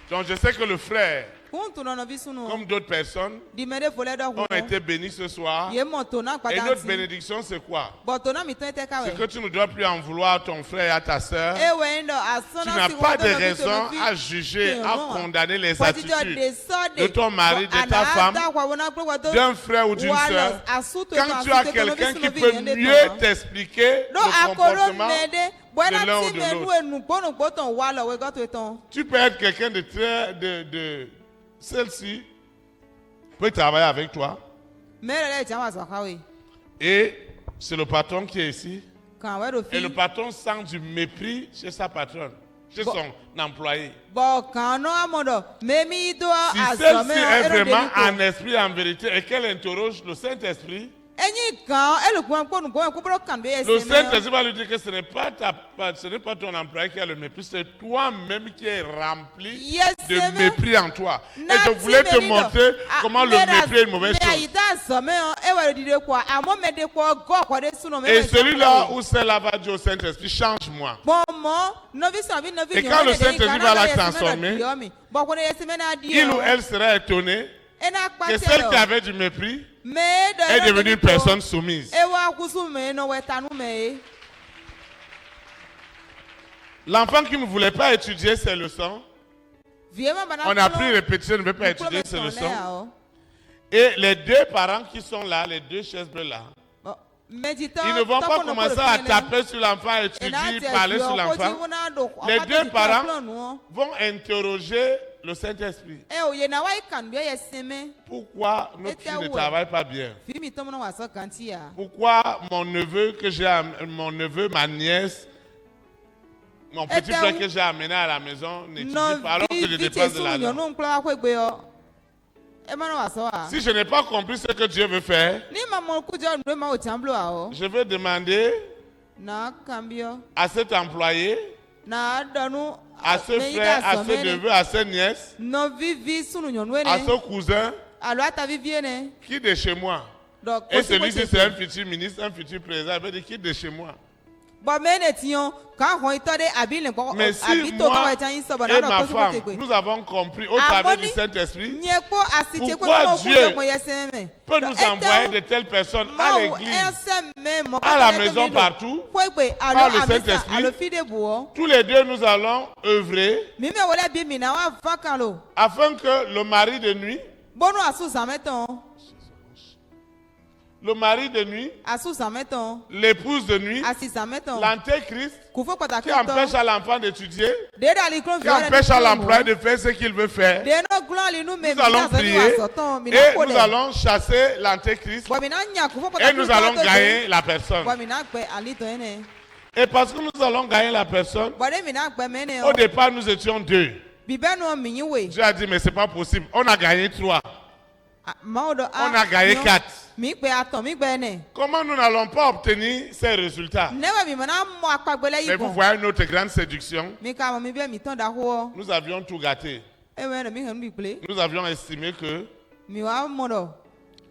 Donc je sais que le frère, comme d'autres personnes, ont été bénis ce soir. Et notre bénédiction, c'est quoi? C'est que tu ne dois plus en vouloir à ton frère et à ta soeur. Tu n'as pas de raison à juger, à condamner les attitudes de ton mari, de ta femme, d'un frère ou d'une soeur. Quand tu as quelqu'un qui peut mieux t'expliquer le comportement de l'un ou de l'autre. Tu peux être quelqu'un de très... Celle-ci peut travailler avec toi. Et c'est le patron qui est ici. Et le patron sent du mépris chez sa patronne. chez son employé. Si celle-ci est vraiment en esprit, en vérité, et qu'elle interroge le Saint-Esprit, le Saint-Esprit va lui dire que ce n'est pas ton employé qui a le mépris, c'est toi-même qui es rempli de mépris en toi. Et je voulais te montrer comment le mépris est une mauvaise chose. Et celui-là ou celle-là va dire au Saint-Esprit, change-moi. Et quand le Saint-Esprit va la transformer, il ou elle sera étonné que celle qui avait du mépris est devenue une personne soumise. L'enfant qui ne voulait pas étudier ses leçons, on a pris répétition, ne veut pas étudier ses leçons. Et les deux parents qui sont là, les deux chaises bleues là, ils ne vont pas commencer à taper sur l'enfant, étudier, parler sur l'enfant. Les deux parents vont interroger le Saint-Esprit. Pourquoi notre fille ne travaille pas bien? Pourquoi mon neveu, ma nièce, mon petit frère que j'ai amené à la maison n'étudie pas alors que je dépense de l'argent? Si je n'ai pas compris ce que Dieu veut faire, je vais demander à cet employé, à ce frère, à ce neveu, à ce nièce, à ce cousin, qui de chez moi. Et celui-ci c'est un futur ministre, un futur président, il veut dire qui de chez moi. Mais si moi et ma femme, nous avons compris au travers du Saint-Esprit pourquoi Dieu peut nous envoyer de telles personnes à l'église, à la maison, partout, par le Saint-Esprit. Tous les deux, nous allons œuvrer afin que le mari de nuit, l'épouse de nuit, l'antéchrist, qui empêche à l'enfant d'étudier, qui empêche à l'employé de faire ce qu'il veut faire. Nous allons prier et nous allons chasser l'antéchrist et nous allons gagner la personne. Et parce que nous allons gagner la personne, au départ nous étions deux. Dieu a dit mais c'est pas possible, on a gagné 3. On a gagné 4. Comment nous n'allons pas obtenir ces résultats? Mais vous voyez notre grande séduction. Nous avions tout gâté. Nous avions estimé que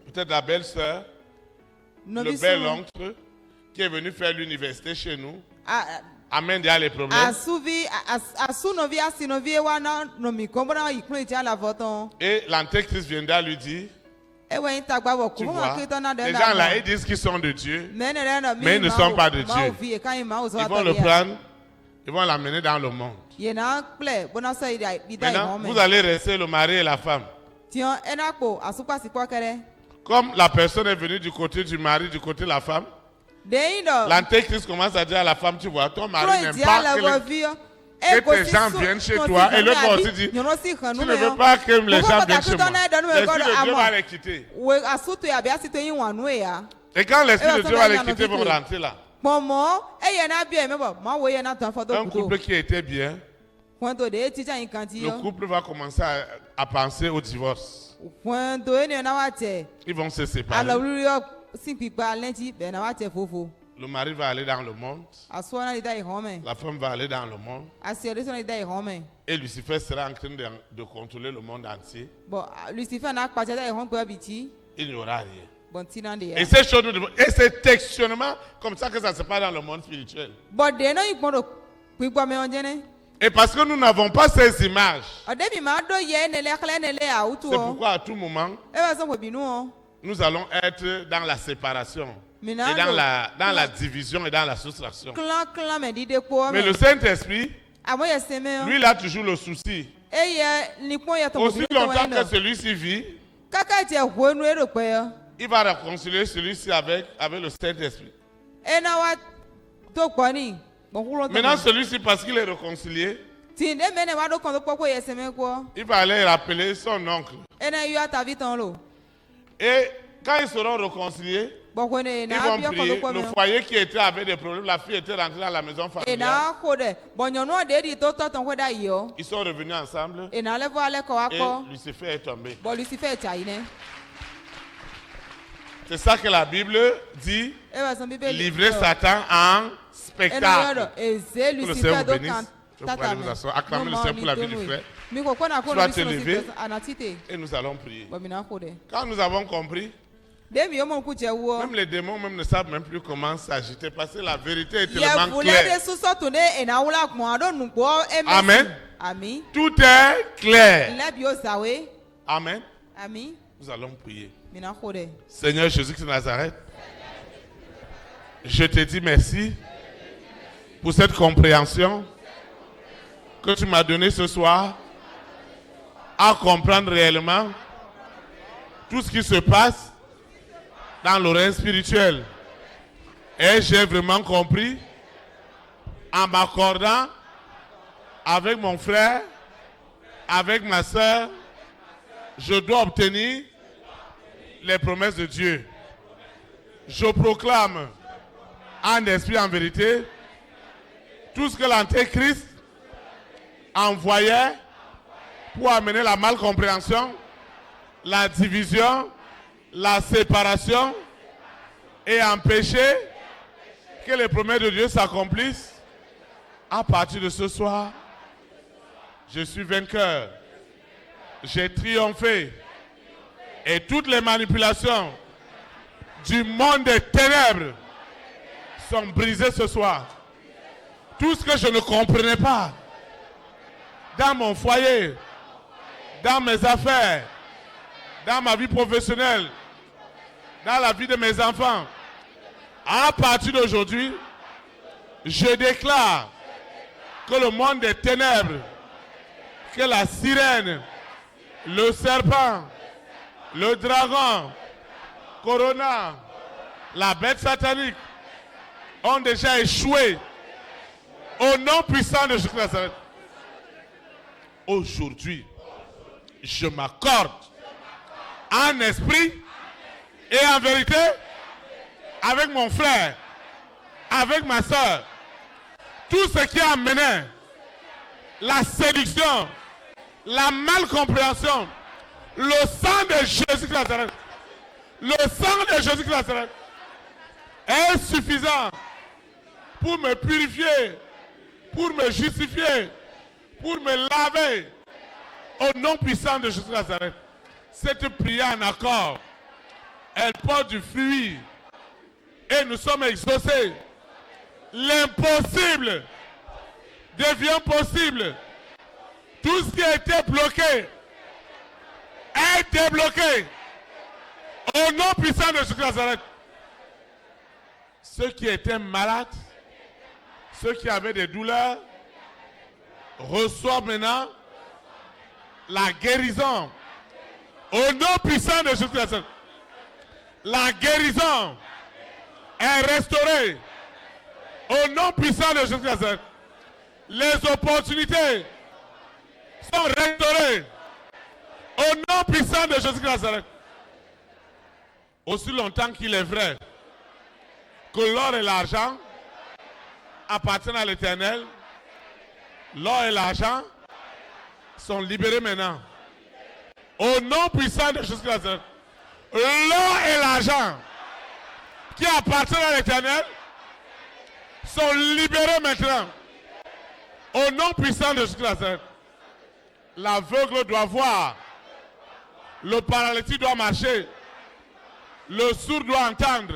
peut-être la belle-sœur, le bel oncle qui est venu faire l'université chez nous, amène déjà les problèmes. Et l'antéchrist viendra lui dire, tu vois, les gens là, ils disent qu'ils sont de Dieu, mais ils ne sont pas de Dieu. Ils vont le prendre, ils vont l'amener dans le monde. Maintenant, vous allez rester le mari et la femme. Comme la personne est venue du côté du mari, du côté de la femme, l'antéchrist commence à dire à la femme, tu vois, ton mari n'aime pas que tes gens viennent chez toi. Et l'autre va aussi dire, tu ne veux pas que les gens viennent chez moi. L'esprit de Dieu va les quitter. Et quand l'esprit de Dieu va les quitter, ils vont rentrer là. Un couple qui était bien, le couple va commencer à penser au divorce. Ils vont se séparer. Le mari va aller dans le monde. La femme va aller dans le monde. Et Lucifer sera en train de contrôler le monde entier. Il n'y aura rien. Et ces choses, et c'est textuellement comme ça que ça se passe dans le monde spirituel. Et parce que nous n'avons pas ces images, c'est pourquoi à tout moment, nous allons être dans la séparation, et dans la division et dans la soustraction. Mais le Saint-Esprit, lui, il a toujours le souci. Aussi longtemps que celui-ci vit, il va réconcilier celui-ci avec le Saint-Esprit. Maintenant, celui-ci, parce qu'il est réconcilié, il va aller rappeler son oncle. Et quand ils seront réconciliés, Ils vont prier. Le foyer qui était avec des problèmes, la fille était rentrée dans la maison familiale. Ils sont revenus ensemble. Et Lucifer est tombé. C'est ça que la Bible dit. Livrer Satan en spectacle. Que le Seigneur vous bénisse. Je vous prie de nous asseoir. Acclamez le Seigneur pour la vie du frère. Tu vas te lever et nous allons prier. Quand nous avons compris, même les démons même ne savent même plus comment s'agiter parce que la vérité est tellement claire. Amen. Tout est clair. Amen. Nous allons prier. Seigneur Jésus-Christ de Nazareth, je te dis merci pour cette compréhension que tu m'as donnée ce soir à comprendre réellement tout ce qui se passe dans l'oreille spirituelle. Et j'ai vraiment compris en m'accordant avec mon frère, avec ma soeur, je dois obtenir les promesses de Dieu. Je proclame en esprit, en vérité, tout ce que l'Antéchrist envoyait pour amener la malcompréhension, la division, la séparation et empêcher que les promesses de Dieu s'accomplissent. À partir de ce soir, je suis vainqueur. J'ai triomphé. Et toutes les manipulations du monde des ténèbres sont brisées ce soir. Tout ce que je ne comprenais pas dans mon foyer, dans mes affaires, dans ma vie professionnelle, dans la vie de mes enfants, à partir d'aujourd'hui, je déclare que le monde des ténèbres, que la sirène, le serpent, le dragon, Corona, la bête satanique ont déjà échoué au nom puissant de Jésus-Christ. Aujourd'hui, je m'accorde en esprit et en vérité avec mon frère, avec ma soeur, tout ce qui a amené la séduction, la malcompréhension, le sang de Jésus-Christ, le sang de Jésus-Christ est suffisant pour me purifier, pour me justifier, pour me laver au nom puissant de Jésus-Christ. Cette prière en accord, elle porte du fruit et nous sommes exaucés. L'impossible devient possible. Tout ce qui a été bloqué est débloqué au nom puissant de Jésus-Christ. Ceux qui étaient malades, ceux qui avaient des douleurs, reçoivent maintenant la guérison au nom puissant de Jésus-Christ. La guérison est restaurée au nom puissant de Jésus-Christ. Les opportunités sont restaurées au nom puissant de Jésus-Christ. Aussi longtemps qu'il est vrai que l'or et l'argent appartiennent à l'Éternel, l'or et l'argent sont libérés maintenant. Au nom puissant de Jésus-Christ. L'or et l'argent qui appartiennent à l'Éternel sont libérés maintenant. Au nom puissant de Jésus-Christ. L'aveugle doit voir. Le paralytique doit marcher. Le sourd doit entendre.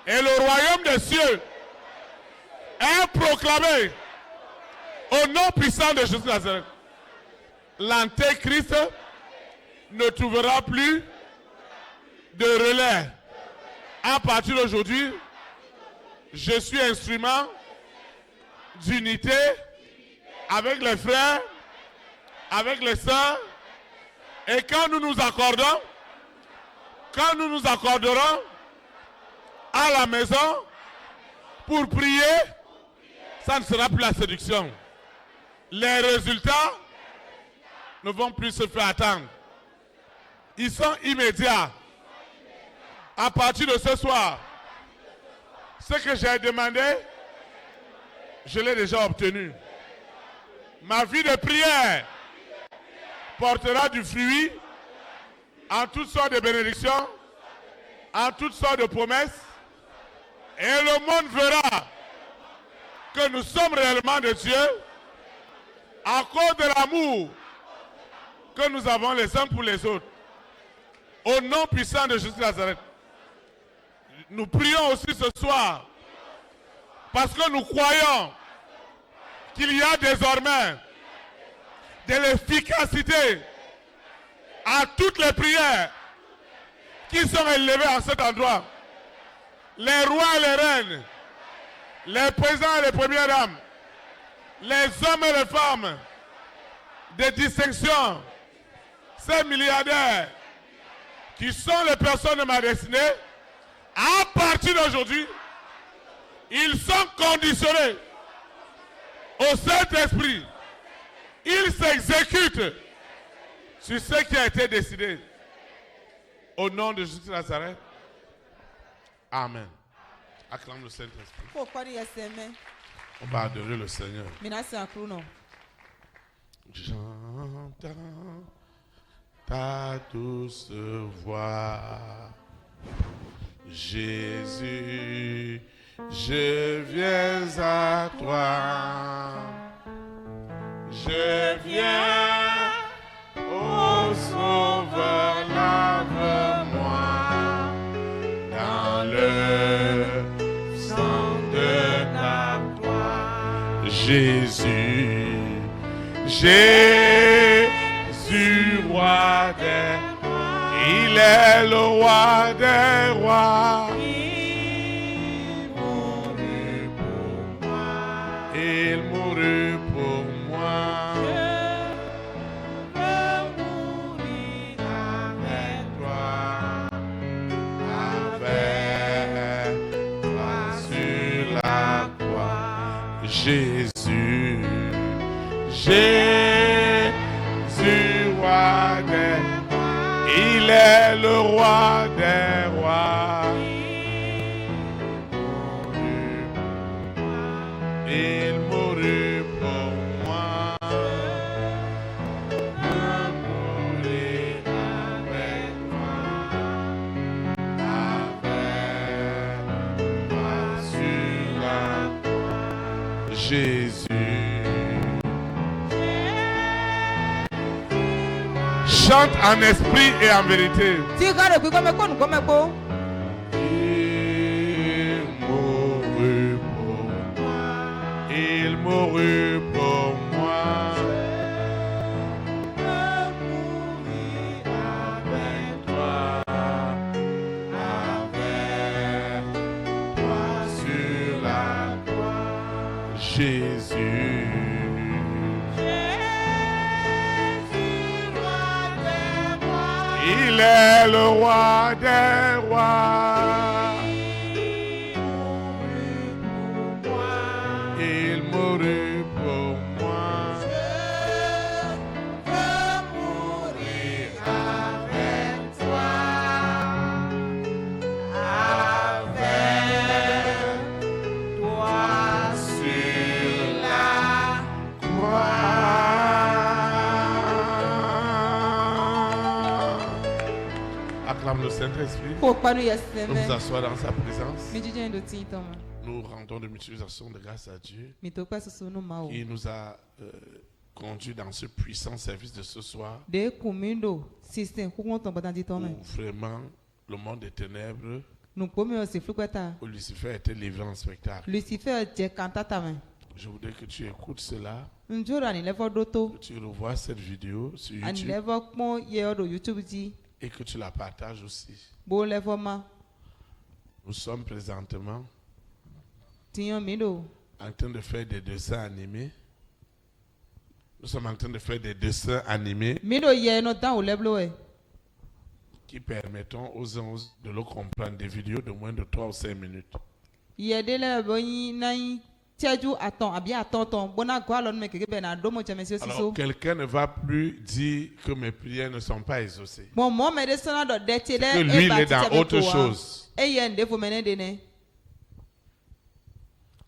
Et le royaume des cieux est proclamé au nom puissant de Jésus-Christ. L'Antéchrist ne trouvera plus de relais. À partir d'aujourd'hui, je suis instrument d'unité avec les frères, avec les sœurs. Et quand nous nous accordons, quand nous nous accorderons à la maison pour prier, ça ne sera plus la séduction. Les résultats ne vont plus se faire attendre. Ils sont immédiats. À partir de ce soir, ce que j'ai demandé, je l'ai déjà obtenu. Ma vie de prière portera du fruit en toutes sortes de bénédictions, en toutes sortes de promesses, et le monde verra que nous sommes réellement de Dieu à cause de l'amour que nous avons les uns pour les autres. Au nom puissant de Jésus de Nazareth, nous prions aussi ce soir parce que nous croyons qu'il y a désormais de l'efficacité à toutes les prières qui sont élevées à cet endroit. Les rois et les reines, les présidents et les premières dames, les hommes et les femmes de distinction, ces milliardaires qui sont les personnes de ma destinée, à partir d'aujourd'hui, ils sont conditionnés au Saint-Esprit. Ils s'exécutent sur ce qui a été décidé. Au nom de Jésus de Nazareth. Amen. Acclame le Saint-Esprit. On va adorer le Seigneur. J'entends ta douce voix. Jésus, je viens à toi. Je viens, ô Sauveur, lave-moi dans le sang de ta croix. Jésus, Jésus, roi des rois, il est le roi des rois. Il mourut pour moi. Il mourut pour moi. Je veux mourir avec toi. Avec toi sur la croix. Jésus, Jésus, roi des rois, il est le roi des rois. Il mourut pour moi. Je mourrai avec toi. Avec toi sur la croix. Jésus. Chante en esprit et en vérité. Il mourut pour moi. Il mourut pour moi. Je mourrai avec toi. Avec toi sur la croix. Jésus. Il est le roi des rois. Il mourut pour moi. Je veux mourir avec toi. Avec toi sur la croix. Acclame le Saint-Esprit. Nous nous asseoir dans sa présence. Nous rendons de multiplication de grâce à Dieu qui nous a conduits dans ce puissant service de ce soir où vraiment le monde des ténèbres où Lucifer était livré en spectacle. Je voudrais que tu écoutes cela, que tu revoies cette vidéo sur YouTube et que tu la partages aussi. Nous sommes présentement en train de faire des dessins animés. Nous sommes en train de faire des dessins animés qui permettront aux uns de le comprendre, des vidéos de moins de 3 ou 5 minutes. Alors, quelqu'un ne va plus dire que mes prières ne sont pas exaucées. Que lui, il est dans autre chose.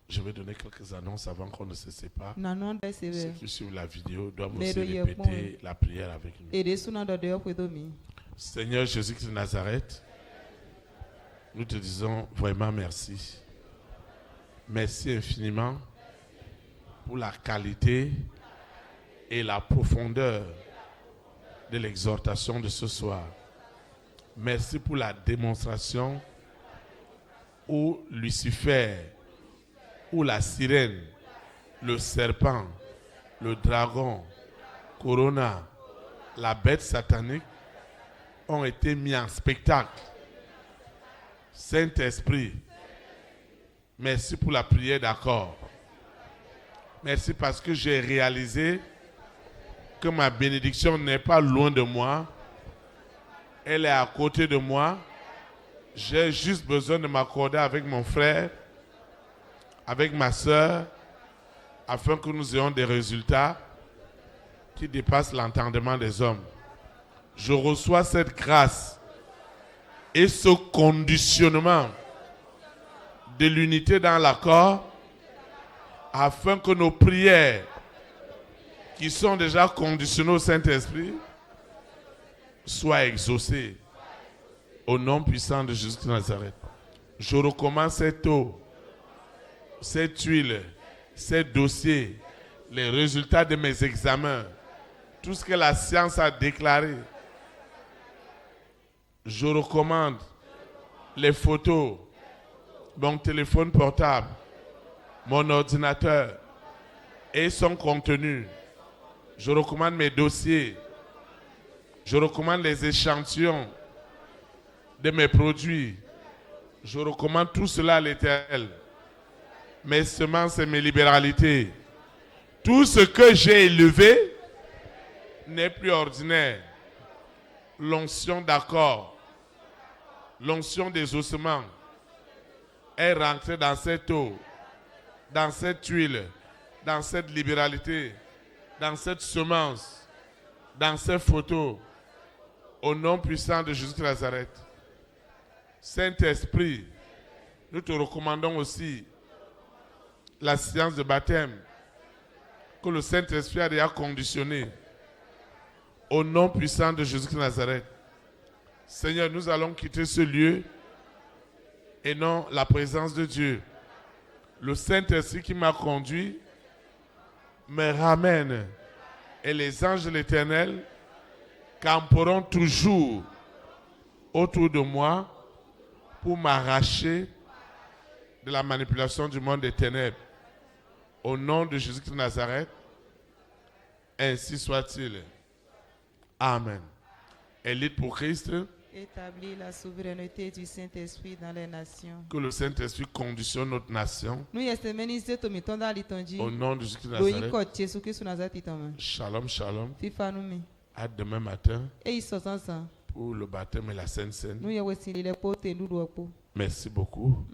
Je vais donner quelques annonces avant qu'on ne se sépare. Ceux qui suivent la vidéo doivent aussi répéter la prière avec nous. Seigneur Jésus-Christ de Nazareth, nous te disons vraiment merci. Merci infiniment pour la qualité et la profondeur de l'exhortation de ce soir. Merci pour la démonstration où Lucifer, où la sirène, le serpent, le dragon, Corona, la bête satanique ont été mis en spectacle. Saint-Esprit, merci pour la prière d'accord. Merci parce que j'ai réalisé que ma bénédiction n'est pas loin de moi. Elle est à côté de moi. J'ai juste besoin de m'accorder avec mon frère, avec ma soeur, afin que nous ayons des résultats qui dépassent l'entendement des hommes. Je reçois cette grâce et ce conditionnement de l'unité dans l'accord afin que nos prières qui sont déjà conditionnées au Saint-Esprit soient exaucées au nom puissant de Jésus de Nazareth. Je recommence cette eau, cette huile, ces dossiers, les résultats de mes examens, tout ce que la science a déclaré. Je recommande les photos, mon téléphone portable, mon ordinateur et son contenu. Je recommande mes dossiers. Je recommande les échantillons de mes produits. Je recommande tout cela à l'Éternel. Mes semences et mes libéralités. Tout ce que j'ai élevé n'est plus ordinaire. L'onction d'accord, l'onction des ossements est rentrée dans cette eau, dans cette huile, dans cette libéralité, dans cette semence, dans ces photos, au nom puissant de Jésus de Nazareth. Saint-Esprit, nous te recommandons aussi la séance de baptême que le Saint-Esprit a déjà conditionnée. Au nom puissant de Jésus de Nazareth. Seigneur, nous allons quitter ce lieu et non la présence de Dieu. Le Saint-Esprit qui m'a conduit me ramène et les anges de l'Éternel camperont toujours autour de moi pour m'arracher de la manipulation du monde des ténèbres. Au nom de Jésus de Nazareth, ainsi soit-il. Amen. Élite pour Christ. Établis la souveraineté du Saint-Esprit dans les nations. Que le Saint-Esprit conditionne notre nation. Au nom de Jésus de Nazareth. Shalom, shalom. À demain matin. Pour le baptême et la Sainte Seine. Merci beaucoup.